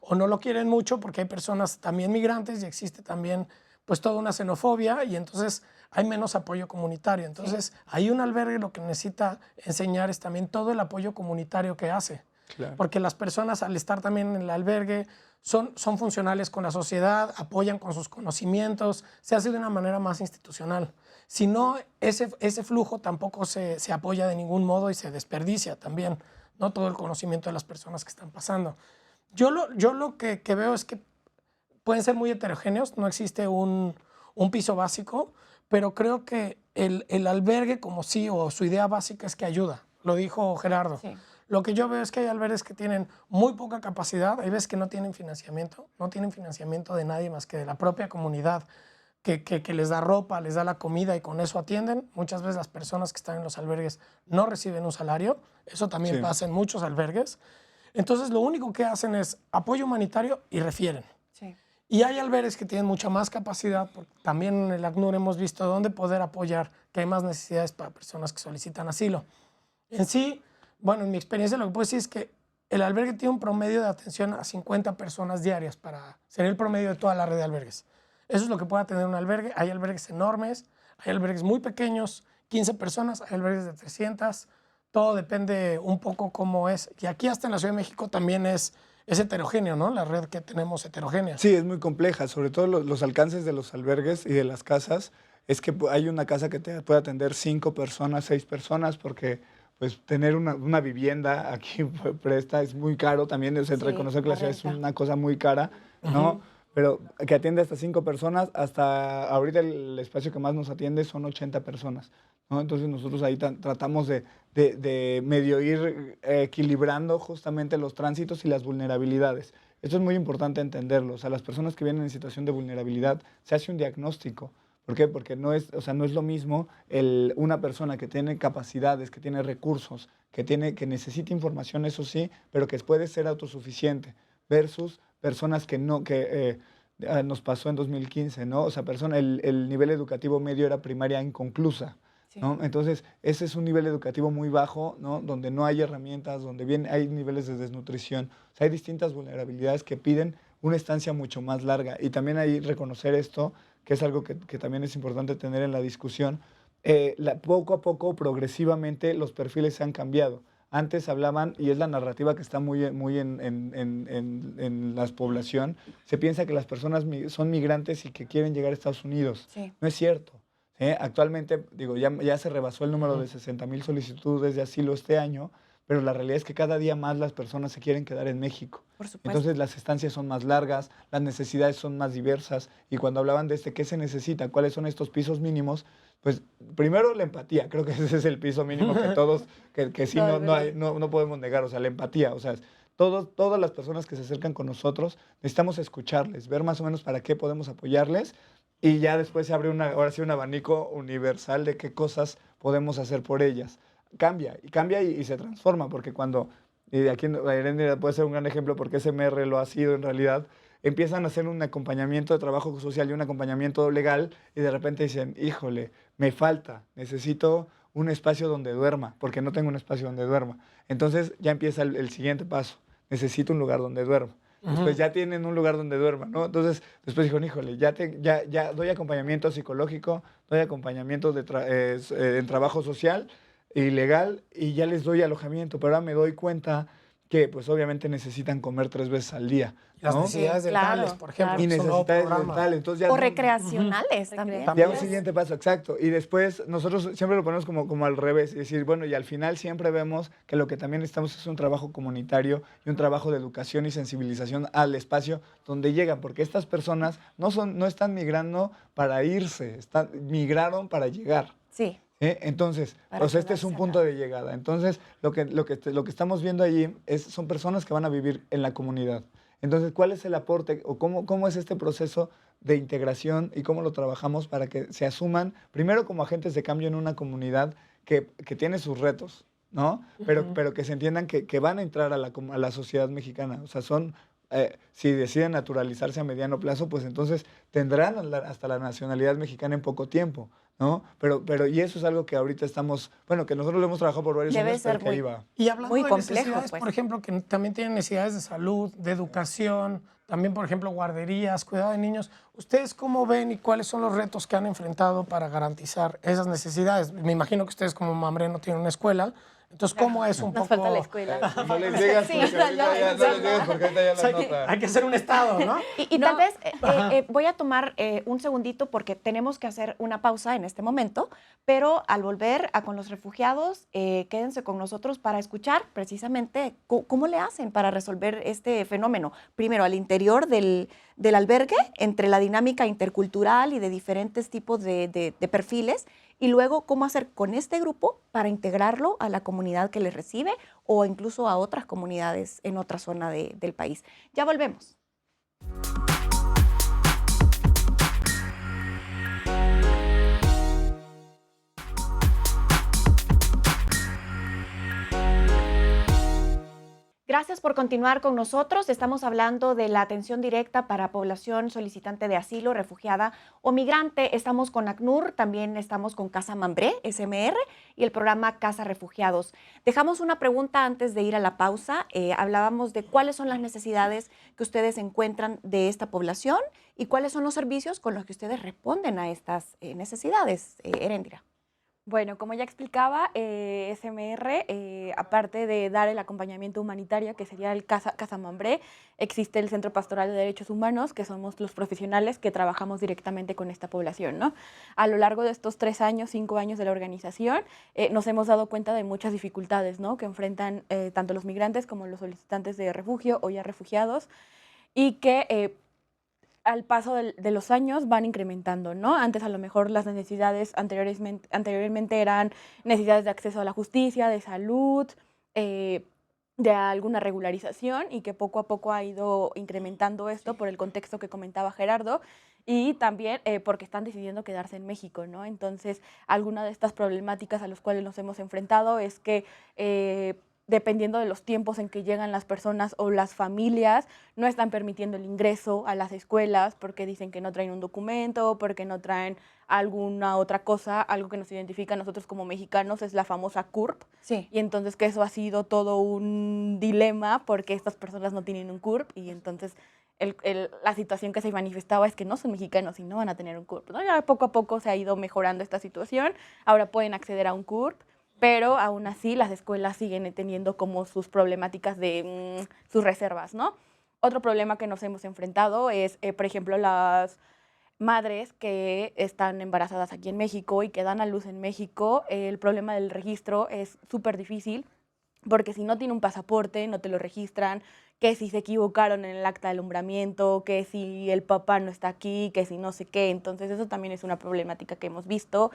¿O no? lo quieren mucho porque hay personas también migrantes y existe también pues toda una xenofobia y entonces hay menos apoyo comunitario. Entonces, ahí un albergue lo que necesita enseñar es también todo el apoyo comunitario que hace. Claro. Porque las personas al estar también en el albergue son funcionales con la sociedad, apoyan con sus conocimientos, se hace de una manera más institucional. Si no, ese flujo tampoco se apoya de ningún modo y se desperdicia también, ¿no? Todo el conocimiento de las personas que están pasando. Yo lo que veo es que pueden ser muy heterogéneos, no existe un piso básico, pero creo que el albergue como sí o su idea básica es que ayuda, lo dijo Gerardo. Sí. Lo que yo veo es que hay albergues que tienen muy poca capacidad, hay veces que no tienen financiamiento de nadie más que de la propia comunidad, que les da ropa, les da la comida y con eso atienden. Muchas veces las personas que están en los albergues no reciben un salario, eso también Sí. pasa en muchos albergues. Entonces lo único que hacen es apoyo humanitario y refieren. Sí. Y hay albergues que tienen mucha más capacidad, porque también en el ACNUR hemos visto dónde poder apoyar, que hay más necesidades para personas que solicitan asilo. En sí, bueno, en mi experiencia lo que puedo decir es que el albergue tiene un promedio de atención a 50 personas diarias, sería el promedio de toda la red de albergues. Eso es lo que puede atender un albergue. Hay albergues enormes, hay albergues muy pequeños, 15 personas, hay albergues de 300, todo depende un poco cómo es. Y aquí hasta en la Ciudad de México también es heterogéneo, ¿no? La red que tenemos heterogénea. Sí, es muy compleja, sobre todo los alcances de los albergues y de las casas. Es que hay una casa que te puede atender 5 personas, 6 personas, porque pues tener una vivienda aquí presta es muy caro también. O sea, Sí, reconocer que la ciudad es renta. una cosa muy cara, ¿no? Pero que atiende hasta 5 personas, hasta ahorita el espacio que más nos atiende son 80 personas, ¿no? Entonces nosotros ahí tratamos de medio ir equilibrando justamente los tránsitos y las vulnerabilidades. Esto es muy importante entenderlo. O sea, las personas que vienen en situación de vulnerabilidad, se hace un diagnóstico. ¿Por qué? Porque no es, o sea, no es lo mismo una persona que tiene capacidades, que tiene recursos, que necesita información, eso sí, pero que puede ser autosuficiente, versus personas que no, nos pasó en 2015, ¿no? O sea, el nivel educativo medio era primaria inconclusa, Sí. ¿no? Entonces, ese es un nivel educativo muy bajo, ¿no? Donde no hay herramientas, donde hay niveles de desnutrición. O sea, hay distintas vulnerabilidades que piden una estancia mucho más larga. Y también hay reconocer esto, que es algo que también es importante tener en la discusión. Poco a poco, progresivamente, los perfiles se han cambiado. Antes hablaban, y es la narrativa que está muy en la población, se piensa que las personas son migrantes y que quieren llegar a Estados Unidos. Sí. No es cierto. Actualmente, digo, ya se rebasó el número de 60,000 solicitudes de asilo este año, pero la realidad es que cada día más las personas se quieren quedar en México. Por supuesto. Entonces las estancias son más largas, las necesidades son más diversas, y cuando hablaban de qué se necesita, cuáles son estos pisos mínimos, pues primero la empatía, creo que ese es el piso mínimo que todos, que sí no podemos negar, o sea, la empatía, o sea, todas las personas que se acercan con nosotros necesitamos escucharles, ver más o menos para qué podemos apoyarles, y ya después se abre ahora sí un abanico universal de qué cosas podemos hacer por ellas. Cambia y se transforma, porque y de aquí Heréndira puede ser un gran ejemplo porque SMR lo ha sido en realidad. empiezan a hacer un acompañamiento de trabajo social y un acompañamiento legal y de repente dicen, híjole, me falta, necesito un espacio donde duerma, porque no tengo un espacio donde duerma. Entonces ya empieza el siguiente paso, necesito un lugar donde duerma. Después ya tienen un lugar donde duerma, ¿no? Entonces, después dijo, híjole, ya doy acompañamiento psicológico, doy acompañamiento en trabajo social y legal y ya les doy alojamiento, pero ahora me doy cuenta que pues obviamente necesitan comer 3 veces al día, Las ¿no? necesidades Sí, claro, dentales, por ejemplo. Y que es un nuevo necesidades programa. dentales. Entonces ya O no- recreacionales también. También. ya un siguiente paso, exacto. Y después nosotros siempre lo ponemos como al revés, es decir, bueno, y al final siempre vemos que lo que también necesitamos es un trabajo comunitario y un trabajo de educación y sensibilización al espacio donde llegan, porque estas personas no están migrando para irse, migraron para llegar. Sí. Entonces, Para pues este es un quedarse punto acá. de llegada. Entonces, lo que estamos viendo allí son personas que van a vivir en la comunidad. Entonces, ¿cuál es el aporte o cómo es este proceso de integración y cómo lo trabajamos para que se asuman, primero como agentes de cambio en una comunidad que tiene sus retos, ¿no? Pero que se entiendan que van a entrar a la sociedad mexicana. O sea, si deciden naturalizarse a mediano plazo, pues entonces tendrán hasta la nacionalidad mexicana en poco tiempo, ¿no? Y eso es algo que ahorita que nosotros lo hemos trabajado por varios Debe años, pero ser que muy- ahí va. Y hablando Muy de complejo, necesidades, pues. por ejemplo, que también tienen necesidades de salud, de educación, también, por ejemplo, guarderías, cuidado de niños. ¿Ustedes cómo ven y cuáles son los retos que han enfrentado para garantizar esas necesidades? Me imagino que ustedes como Mamre no tienen una escuela. Entonces, ¿cómo es un Nos poco...? falta la escuela. No les digas Sí, porque ahorita ya la nota. Hay que hacer un estado, ¿no? Y tal vez voy a tomar un segundito porque tenemos que hacer una pausa en este momento, pero al volver a Con los Refugiados, quédense con nosotros para escuchar precisamente cómo le hacen para resolver este fenómeno. Primero, al interior del albergue, entre la dinámica intercultural y de diferentes tipos de perfiles, y luego cómo hacer con este grupo para integrarlo a la comunidad que les recibe o incluso a otras comunidades en otra zona del país. Ya volvemos. Gracias por continuar con nosotros. Estamos hablando de la atención directa para población solicitante de asilo, refugiada o migrante. Estamos con ACNUR, también estamos con Casa Mambré, SMR, y el programa Casa Refugiados. Dejamos una pregunta antes de ir a la pausa. Hablábamos de cuáles son las necesidades que ustedes encuentran de esta población y cuáles son los servicios con los que ustedes responden a estas necesidades. Heréndira. Bueno, como ya explicaba, SMR, aparte de dar el acompañamiento humanitario, que sería el Casa Mambré, existe el Centro Pastoral de Derechos Humanos, que somos los profesionales que trabajamos directamente con esta población, ¿no? A lo largo de estos 3 años, 5 años de la organización, nos hemos dado cuenta de muchas dificultades, ¿no?, que enfrentan tanto los migrantes como los solicitantes de refugio o ya refugiados, y que al paso de los años van incrementando, ¿no? Antes a lo mejor las necesidades anteriormente eran necesidades de acceso a la justicia, de salud, de alguna regularización, y que poco a poco ha ido incrementando esto por el contexto que comentaba Gerardo, y también porque están decidiendo quedarse en México, ¿no? Entonces, alguna de estas problemáticas a las cuales nos hemos enfrentado es que dependiendo de los tiempos en que llegan las personas o las familias, no están permitiendo el ingreso a las escuelas porque dicen que no traen un documento, porque no traen alguna otra cosa. Algo que nos identifica a nosotros como mexicanos es la famosa CURP. Sí. Y entonces que eso ha sido todo un dilema porque estas personas no tienen un CURP, y entonces la situación que se manifestaba es que no son mexicanos y no van a tener un CURP, ¿no? Ya poco a poco se ha ido mejorando esta situación. Ahora pueden acceder a un CURP, pero aún así las escuelas siguen teniendo como sus problemáticas de sus reservas, ¿no? Otro problema que nos hemos enfrentado es, por ejemplo, las madres que están embarazadas aquí en México y que dan a luz en México. El problema del registro es súper difícil porque si no tiene un pasaporte no te lo registran, que si se equivocaron en el acta de alumbramiento, que si el papá no está aquí, que si no sé qué. Entonces eso también es una problemática que hemos visto.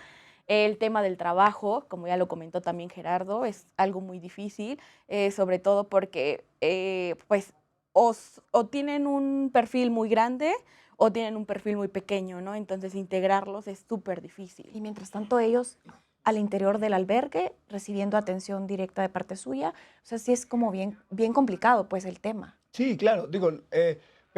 El tema del trabajo, como ya lo comentó también Gerardo, es algo muy difícil, sobre todo porque pues o tienen un perfil muy grande o tienen un perfil muy pequeño, ¿no? Entonces integrarlos es súper difícil. Y mientras tanto ellos al interior del albergue recibiendo atención directa de parte suya, o sea, sí es como bien complicado pues el tema. Sí, claro, digo,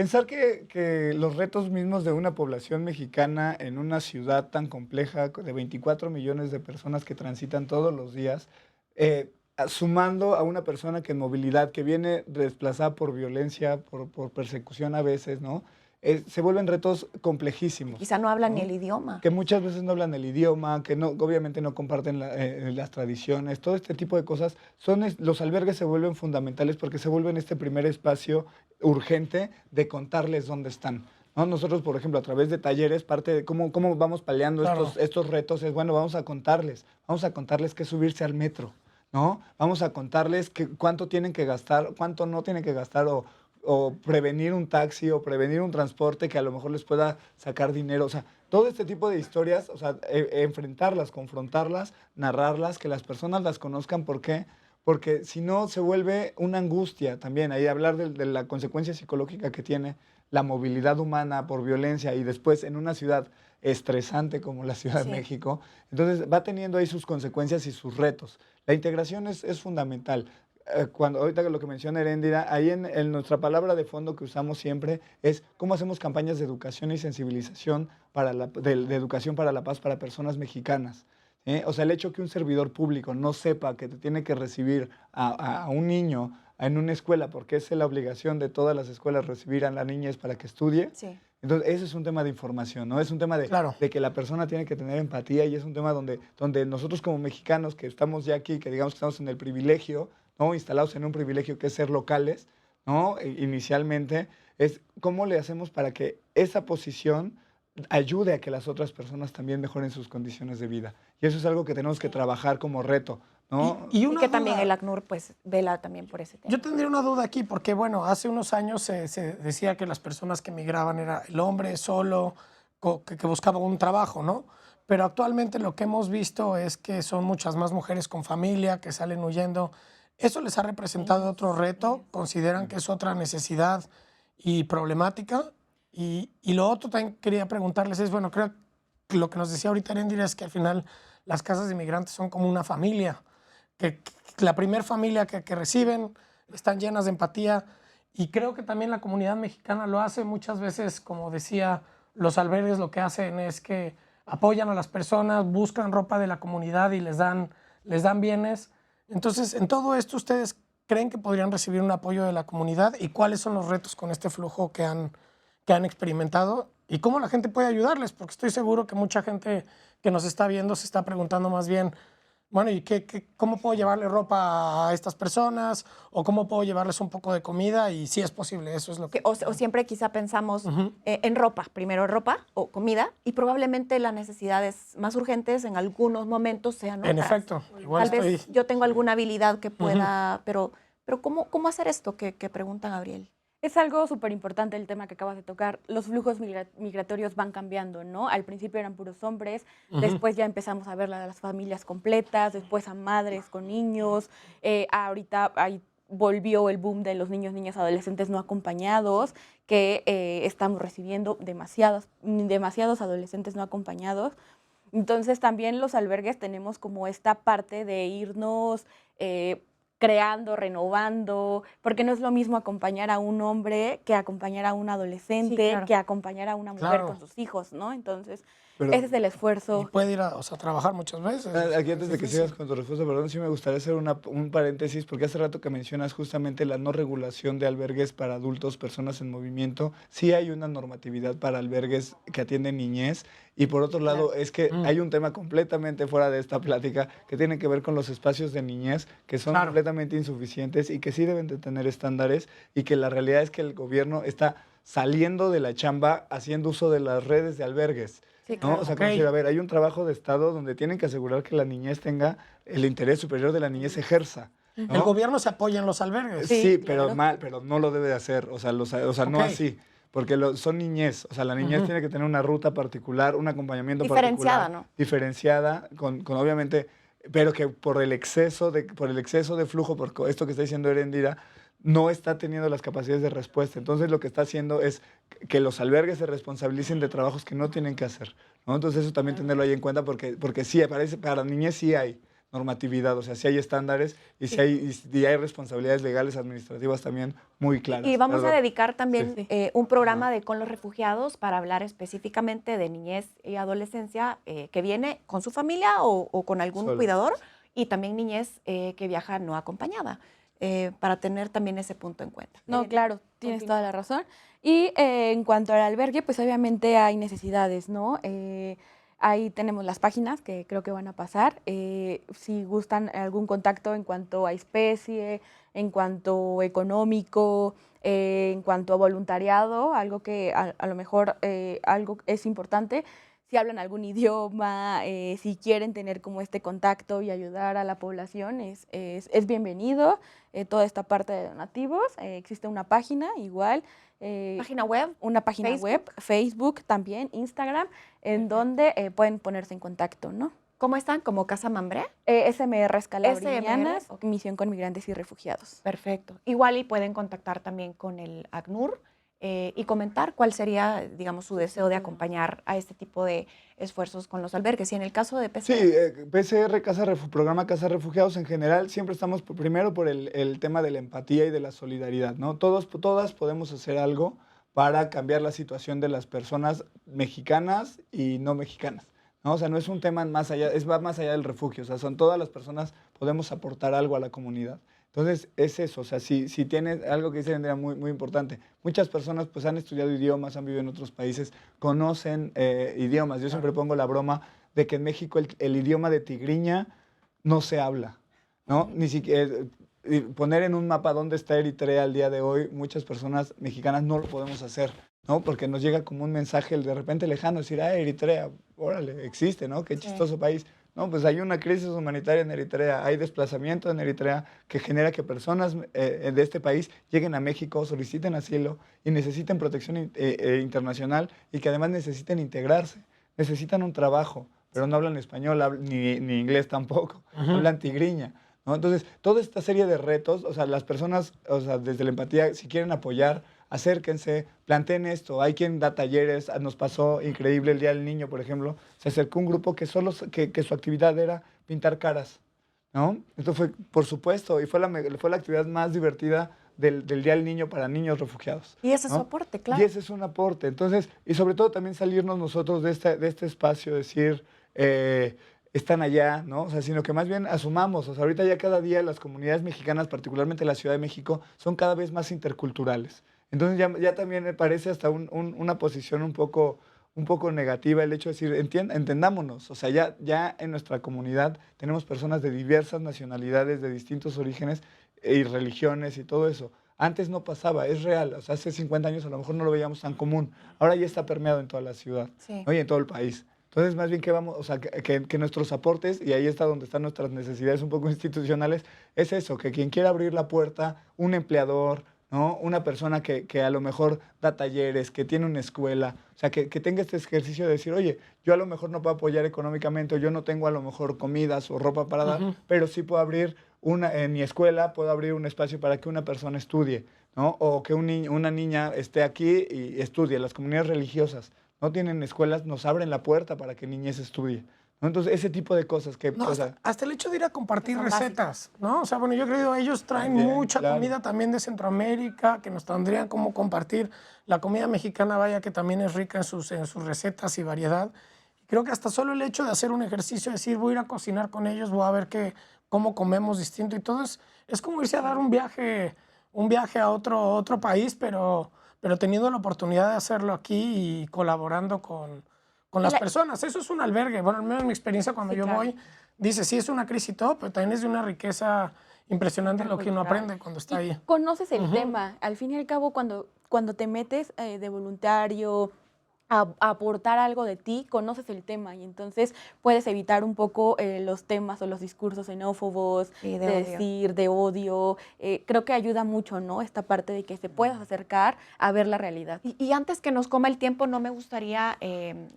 Pensar que los retos mismos de una población mexicana en una ciudad tan compleja de 24 millones de personas que transitan todos los días, sumando a una persona que en movilidad, que viene desplazada por violencia, por persecución a veces, ¿no? Se vuelven retos complejísimos. Quizá no hablan ni ¿no? el idioma. Que muchas veces no hablan el idioma, que no, obviamente no comparten las tradiciones, todo este tipo de cosas. Los albergues se vuelven fundamentales porque se vuelven este primer espacio urgente de contarles dónde están. ¿No? Nosotros, por ejemplo, a través de talleres, parte de cómo vamos paliando Claro. estos retos es, bueno, vamos a contarles qué es subirse al metro, ¿no? Vamos a contarles cuánto tienen que gastar, cuánto no tienen que gastar, o prevenir un taxi o prevenir un transporte que a lo mejor les pueda sacar dinero. O sea, todo este tipo de historias, o sea, enfrentarlas, confrontarlas, narrarlas, que las personas las conozcan. ¿Por qué? Porque si no se vuelve una angustia también. Ahí hablar de la consecuencia psicológica que tiene la movilidad humana por violencia y después en una ciudad estresante como la Ciudad Sí. de México. Entonces va teniendo ahí sus consecuencias y sus retos. La integración es fundamental. Ahorita lo que menciona Heréndira, ahí en nuestra palabra de fondo que usamos siempre es cómo hacemos campañas de educación y sensibilización de educación para la paz para personas mexicanas. O sea, el hecho que un servidor público no sepa que te tiene que recibir a un niño en una escuela, porque es la obligación de todas las escuelas recibir a la niñez para que estudie. Sí. Entonces, ese es un tema de información, ¿no? Es un tema Claro. de que la persona tiene que tener empatía y es un tema donde nosotros como mexicanos que estamos ya aquí, que digamos que estamos en el privilegio, ¿no? Instalados en un privilegio que es ser locales, ¿no? Inicialmente, es cómo le hacemos para que esa posición ayude a que las otras personas también mejoren sus condiciones de vida. Y eso es algo que tenemos que trabajar como reto, ¿no? Y Y una que también duda, el ACNUR pues vela también por ese tema. yo tendría una duda aquí, porque bueno, hace unos años se decía que las personas que migraban era el hombre solo, que buscaba un trabajo, ¿no? Pero actualmente lo que hemos visto es que son muchas más mujeres con familia que salen huyendo. ¿Eso les ha representado otro reto? ¿Consideran que es otra necesidad y problemática? Y lo otro también quería preguntarles es, bueno, creo que lo que nos decía ahorita Erendira es que al final las casas de inmigrantes son como una familia, que la primer familia que reciben están llenas de empatía, y creo que también la comunidad mexicana lo hace muchas veces. Como decía, los albergues lo que hacen es que apoyan a las personas, buscan ropa de la comunidad y les dan bienes. Entonces, en todo esto, ¿ustedes creen que podrían recibir un apoyo de la comunidad? ¿Y cuáles son los retos con este flujo que han experimentado? ¿Y cómo la gente puede ayudarles? Porque estoy seguro que mucha gente que nos está viendo se está preguntando más bien, bueno, ¿y cómo puedo llevarle ropa a estas personas? ¿O cómo puedo llevarles un poco de comida? Y si es posible, eso es lo que... O siempre quizá pensamos en ropa, primero ropa o comida, y probablemente las necesidades más urgentes en algunos momentos sean otras. En efecto, igual Tal vez estoy... yo tengo alguna habilidad que pueda, pero ¿cómo hacer esto que pregunta Gabriel? Es algo súper importante el tema que acabas de tocar. Los flujos migratorios van cambiando, ¿no? Al principio eran puros hombres, después ya empezamos a ver las familias completas, después a madres con niños. Ahorita ahí volvió el boom de los niños, niñas, adolescentes no acompañados, que estamos recibiendo demasiados adolescentes no acompañados. Entonces también los albergues tenemos como esta parte de irnos creando, renovando, porque no es lo mismo acompañar a un hombre que acompañar a un adolescente, Sí, claro. que acompañar a una mujer Claro. con sus hijos, ¿no? Entonces, Pero- ese es el Y esfuerzo. puede ir a trabajar muchas veces. Aquí antes de que Difícil. sigas con tu respuesta, perdón, sí me gustaría hacer un paréntesis, porque hace rato que mencionas justamente la no regulación de albergues para adultos, personas en movimiento. Sí hay una normatividad para albergues que atienden niñez, y por otro lado es que hay un tema completamente fuera de esta plática que tiene que ver con los espacios de niñez, que son Claro. completamente insuficientes y que sí deben de tener estándares, y que la realidad es que el gobierno está saliendo de la chamba haciendo uso de las redes de albergues. Sí, ¿No? claro. O sea, Ok. como decir, a ver, hay un trabajo de Estado donde tienen que asegurar que la niñez tenga el interés superior de la niñez se ejerza. ¿no? El gobierno se apoya en los albergues. Sí, Sí, pero claro. mal, pero no lo debe de hacer. O sea, no Ok. así. Porque son niñez. O sea, la niñez tiene que tener una ruta particular, un acompañamiento Diferenciada, particular. ¿no? Diferenciada, con obviamente, pero que por el exceso de flujo, por esto que está diciendo Erendira, no está teniendo las capacidades de respuesta. Entonces, lo que está haciendo es que los albergues se responsabilicen de trabajos que no tienen que hacer, ¿no? Entonces, eso también tenerlo ahí en cuenta, porque sí, para niñez sí hay, normatividad, o sea, si hay estándares y si hay responsabilidades legales, administrativas también muy claras. Y vamos a Perdón. dedicar también Sí. un programa de Con los Refugiados para hablar específicamente de niñez y adolescencia que viene con su familia o con algún Solo. cuidador, y también niñez que viaja no acompañada, para tener también ese punto en cuenta. No, claro, tienes continúa. toda la razón. Y en cuanto al albergue, pues obviamente hay necesidades, ¿no? Ahí tenemos las páginas que creo que van a pasar. Si gustan algún contacto en cuanto a especie, en cuanto económico, en cuanto a voluntariado, algo que a lo mejor algo es importante. Si hablan algún idioma, si quieren tener como este contacto y ayudar a la población, es bienvenido. Toda esta parte de donativos, existe una página igual. Página web. Una página web, Facebook también, Instagram, en donde pueden ponerse en contacto, ¿no? ¿Cómo están? ¿Como Casa Mambré? SMR Escala SMR, Oriñanas, ok. Misión con Migrantes y Refugiados. Perfecto. Igual y pueden contactar también con el ACNUR y comentar cuál sería, digamos, su deseo de acompañar a este tipo de esfuerzos con los albergues. Y en el caso de Sí, PCR, PCR, programa Casa Refugiados en general, siempre estamos primero por el tema de la empatía y de la solidaridad, ¿no? Todas podemos hacer algo para cambiar la situación de las personas mexicanas y no mexicanas, ¿no? O sea, no es un tema más allá, va más allá del refugio, o sea, son todas las personas, podemos aportar algo a la comunidad. Entonces, es eso, o sea, si tienes algo que dice Andrea muy, muy importante, muchas personas pues han estudiado idiomas, han vivido en otros países, conocen idiomas. Yo siempre pongo la broma de que en México el idioma de tigriña no se habla, ¿no? Ni siquiera poner en un mapa dónde está Eritrea al día de hoy, muchas personas mexicanas no lo podemos hacer, ¿no? Porque nos llega como un mensaje de repente lejano, decir, Eritrea, órale, existe, ¿no? Qué chistoso país. No, pues hay una crisis humanitaria en Eritrea, hay desplazamiento en Eritrea que genera que personas de este país lleguen a México, soliciten asilo y necesiten protección internacional y que además necesiten integrarse, necesitan un trabajo, pero no hablan español ni inglés tampoco, hablan tigriña, ¿no? Entonces, toda esta serie de retos, o sea, las personas, o sea, desde la empatía, si quieren apoyar, acérquense, planteen esto. Hay quien da talleres, nos pasó increíble el Día del Niño, por ejemplo, se acercó un grupo que que su actividad era pintar caras, ¿no? Esto fue, por supuesto, y fue la actividad más divertida del Día del Niño para niños refugiados. y ese es ¿no? su aporte, claro. Y ese es un aporte. Entonces, y sobre todo también salirnos nosotros de este espacio, decir, están allá, ¿no? O sea, sino que más bien asumamos, o sea, ahorita ya cada día las comunidades mexicanas, particularmente la Ciudad de México, son cada vez más interculturales. Entonces ya también me parece hasta una posición un poco negativa el hecho de decir, entendámonos, o sea, ya en nuestra comunidad tenemos personas de diversas nacionalidades, de distintos orígenes y religiones y todo eso. Antes no pasaba, es real, o sea, hace 50 años a lo mejor no lo veíamos tan común, ahora ya está permeado en toda la ciudad, Sí. ¿no? Y en todo el país. Entonces, más bien que vamos, o sea, que nuestros aportes, y ahí está donde están nuestras necesidades un poco institucionales, es eso, que quien quiera abrir la puerta, un empleador, ¿no? Una persona que a lo mejor da talleres, que tiene una escuela, o sea, que tenga este ejercicio de decir, oye, yo a lo mejor no puedo apoyar económicamente, o yo no tengo a lo mejor comidas o ropa para dar, pero sí puedo abrir en mi escuela, puedo abrir un espacio para que una persona estudie, ¿no? O que una niña esté aquí y estudie. Las comunidades religiosas no tienen escuelas, nos abren la puerta para que niñez estudie, ¿no? Entonces, ese tipo de cosas que... No, o sea, hasta el hecho de ir a compartir Son recetas, ¿no? O sea, bueno, yo creo que ellos traen También, mucha claro. comida también de Centroamérica, que nos tendrían como compartir. La comida mexicana, vaya, que también es rica en sus recetas y variedad. Creo que hasta solo el hecho de hacer un ejercicio, decir, voy a ir a cocinar con ellos, voy a ver cómo comemos distinto y todo, es como irse a dar un viaje a otro país, pero teniendo la oportunidad de hacerlo aquí y colaborando con las personas. Eso es un albergue. Bueno, al menos en mi experiencia cuando yo voy, dice, sí, es una crisis y todo, pero también es de una riqueza impresionante lo que uno aprende cuando está ahí. Conoces el tema. Al fin y al cabo, cuando te metes de voluntario a aportar algo de ti, conoces el tema y entonces puedes evitar un poco los temas o los discursos xenófobos, Sí, de decir, de odio. Creo que ayuda mucho, ¿no? Esta parte de que te puedas acercar a ver la realidad. Y antes que nos coma el tiempo, no me gustaría,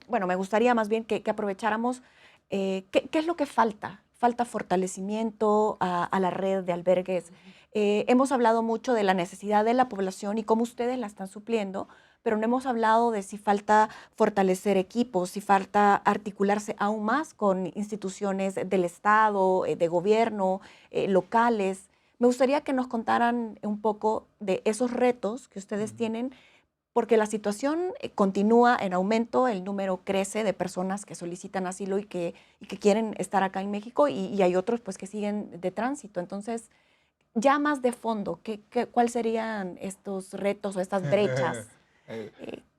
bueno, me gustaría más bien que aprovecháramos qué es lo que falta. Falta fortalecimiento a la red de albergues. Hemos hablado mucho de la necesidad de la población y cómo ustedes la están supliendo, pero no hemos hablado de si falta fortalecer equipos, si falta articularse aún más con instituciones del Estado, de gobierno, locales. Me gustaría que nos contaran un poco de esos retos que ustedes tienen, porque la situación continúa en aumento, el número crece de personas que solicitan asilo y que quieren estar acá en México, y hay otros pues que siguen de tránsito. Entonces, ya más de fondo, ¿cuáles serían estos retos o estas brechas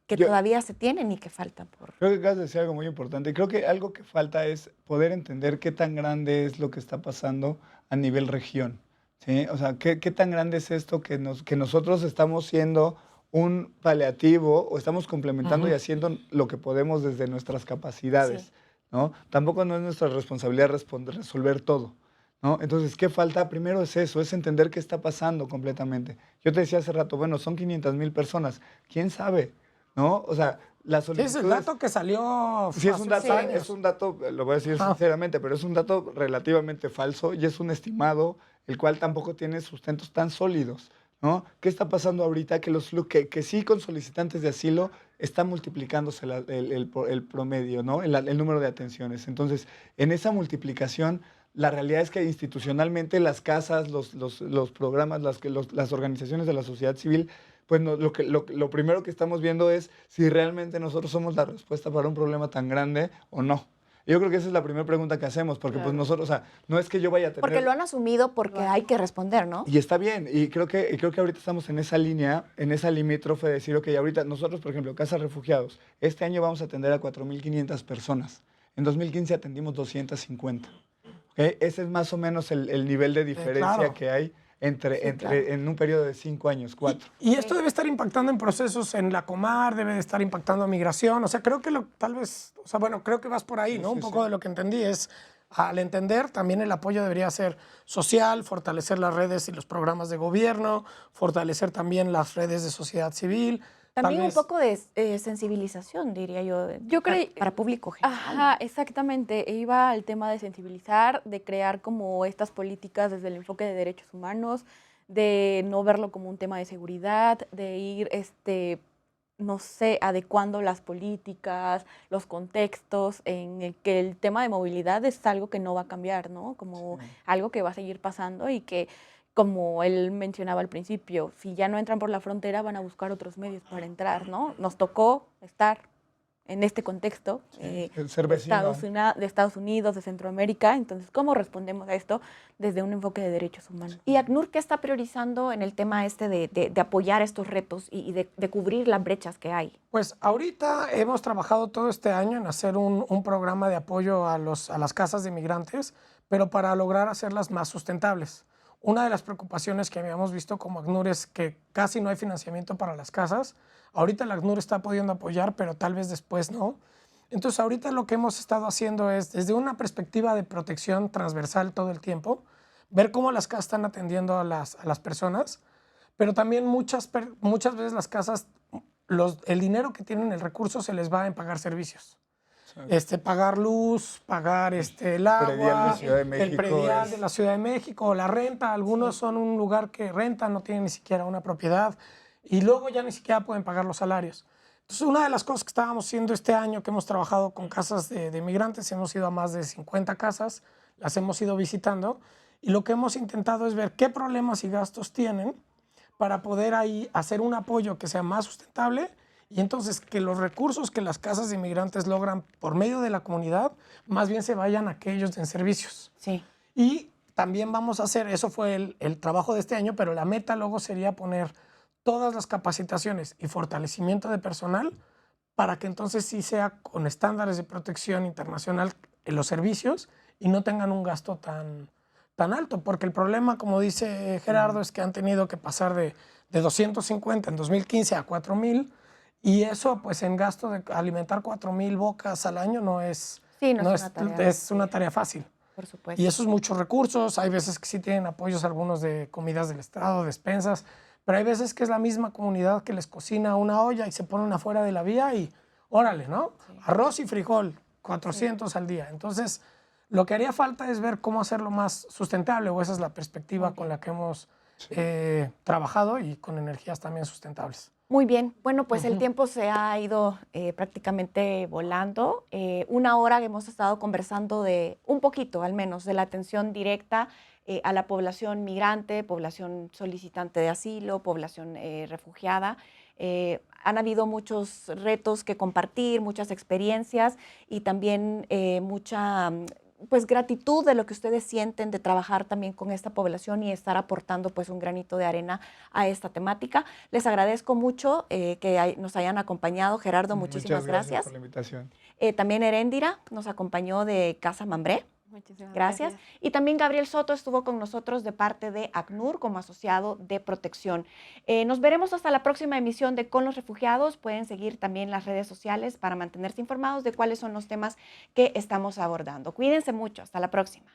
que Yo todavía se tienen y que faltan por? creo que acabas de decir algo muy importante. Creo que algo que falta es poder entender qué tan grande es lo que está pasando a nivel región, ¿sí? O sea, qué tan grande es esto que nosotros estamos siendo un paliativo o estamos complementando y haciendo lo que podemos desde nuestras capacidades, Sí. ¿no? Tampoco no es nuestra responsabilidad resolver todo, ¿no? Entonces, ¿qué falta? Primero es eso, es entender qué está pasando completamente. Yo te decía hace rato, bueno, son 500,000 personas. ¿Quién sabe? ¿No? O sea, las Sí, es solicitudes... el dato que salió Sí, hace unos años. es un dato, lo voy a decir Ajá. sinceramente, pero es un dato relativamente falso y es un estimado, el cual tampoco tiene sustentos tan sólidos, ¿no? ¿Qué está pasando ahorita? Que sí con solicitantes de asilo está multiplicándose el promedio, ¿no? El número de atenciones. Entonces, en esa multiplicación, la realidad es que institucionalmente las casas, los programas, las organizaciones de la sociedad civil, pues lo primero que estamos viendo es si realmente nosotros somos la respuesta para un problema tan grande o no. Yo creo que esa es la primera pregunta que hacemos, porque pues nosotros, o sea, no es que yo vaya a tener... Porque lo han asumido porque hay que responder, ¿no? Y está bien, y creo que ahorita estamos en esa línea, en esa limítrofe de decir, ok, ahorita nosotros, por ejemplo, Casa Refugiados, este año vamos a atender a 4,500 personas. En 2015 atendimos 250. ¿Okay? Ese es más o menos el nivel de diferencia claro. que hay en un periodo de 5 años, 4. Y esto debe estar impactando en procesos en la Comar, debe de estar impactando a migración. O sea, creo que tal vez, o sea, bueno, creo que vas por ahí, ¿no? Un poco de lo que entendí es, al entender, también el apoyo debería ser social, fortalecer las redes y los programas de gobierno, fortalecer también las redes de sociedad civil. También tal un vez- poco de sensibilización, diría yo, para público general. Ajá, exactamente. Iba al tema de sensibilizar, de crear como estas políticas desde el enfoque de derechos humanos, de no verlo como un tema de seguridad, de ir, no sé, adecuando las políticas, los contextos, en el que el tema de movilidad es algo que no va a cambiar, ¿no? Como algo que va a seguir pasando y que, como él mencionaba al principio, si ya no entran por la frontera, van a buscar otros medios para entrar, ¿no? Nos tocó estar en este contexto ser vecino. de Estados Unidos, de Centroamérica. Entonces, ¿cómo respondemos a esto desde un enfoque de derechos humanos? ¿Y ACNUR qué está priorizando en el tema este de apoyar estos retos y de cubrir las brechas que hay? Pues ahorita hemos trabajado todo este año en hacer un programa de apoyo a las casas de migrantes, pero para lograr hacerlas más sustentables. Una de las preocupaciones que habíamos visto como ACNUR es que casi no hay financiamiento para las casas. Ahorita el ACNUR está pudiendo apoyar, pero tal vez después no. Entonces ahorita lo que hemos estado haciendo es, desde una perspectiva de protección transversal todo el tiempo, ver cómo las casas están atendiendo a las personas, pero también muchas veces las casas, el dinero que tienen, el recurso se les va en pagar servicios. Pagar luz, pagar el agua, Ciudad de México el predial de la Ciudad de México, la renta. Algunos son un lugar que rentan, no tienen ni siquiera una propiedad y luego ya ni siquiera pueden pagar los salarios. Entonces, una de las cosas que estábamos haciendo este año, que hemos trabajado con casas de migrantes, hemos ido a más de 50 casas, las hemos ido visitando y lo que hemos intentado es ver qué problemas y gastos tienen para poder ahí hacer un apoyo que sea más sustentable y entonces que los recursos que las casas de inmigrantes logran por medio de la comunidad más bien se vayan a aquellos en servicios. Sí. Y también vamos a hacer, eso fue el trabajo de este año, pero la meta luego sería poner todas las capacitaciones y fortalecimiento de personal para que entonces sí sea con estándares de protección internacional en los servicios y no tengan un gasto tan alto, porque el problema, como dice Gerardo, es que han tenido que pasar de 250 en 2015 a 4,000 y eso pues en gasto de alimentar 4,000 bocas al año no es, Sí, no es una tarea. es una tarea fácil. Por supuesto. Y esos muchos recursos, hay veces que sí tienen apoyos algunos de comidas del Estado, despensas, pero hay veces que es la misma comunidad que les cocina una olla y se ponen afuera de la vía y órale, ¿no? Sí. Arroz y frijol, 400 al día. Entonces, lo que haría falta es ver cómo hacerlo más sustentable, o esa es la perspectiva con la que hemos trabajado y con energías también sustentables. Muy bien, bueno, pues el tiempo se ha ido prácticamente volando. 1 hora que hemos estado conversando de un poquito, al menos, de la atención directa a la población migrante, población solicitante de asilo, población refugiada. Han habido muchos retos que compartir, muchas experiencias y también mucha pues gratitud de lo que ustedes sienten de trabajar también con esta población y estar aportando pues un granito de arena a esta temática. Les agradezco mucho que nos hayan acompañado. Gerardo, muchísimas Muchas gracias gracias. por la invitación. También Heréndira nos acompañó de Casa Mambré. Muchísimas Gracias. Y también Gabriel Soto estuvo con nosotros de parte de ACNUR como asociado de protección. Nos veremos hasta la próxima emisión de Con los Refugiados. Pueden seguir también las redes sociales para mantenerse informados de cuáles son los temas que estamos abordando. Cuídense mucho. Hasta la próxima.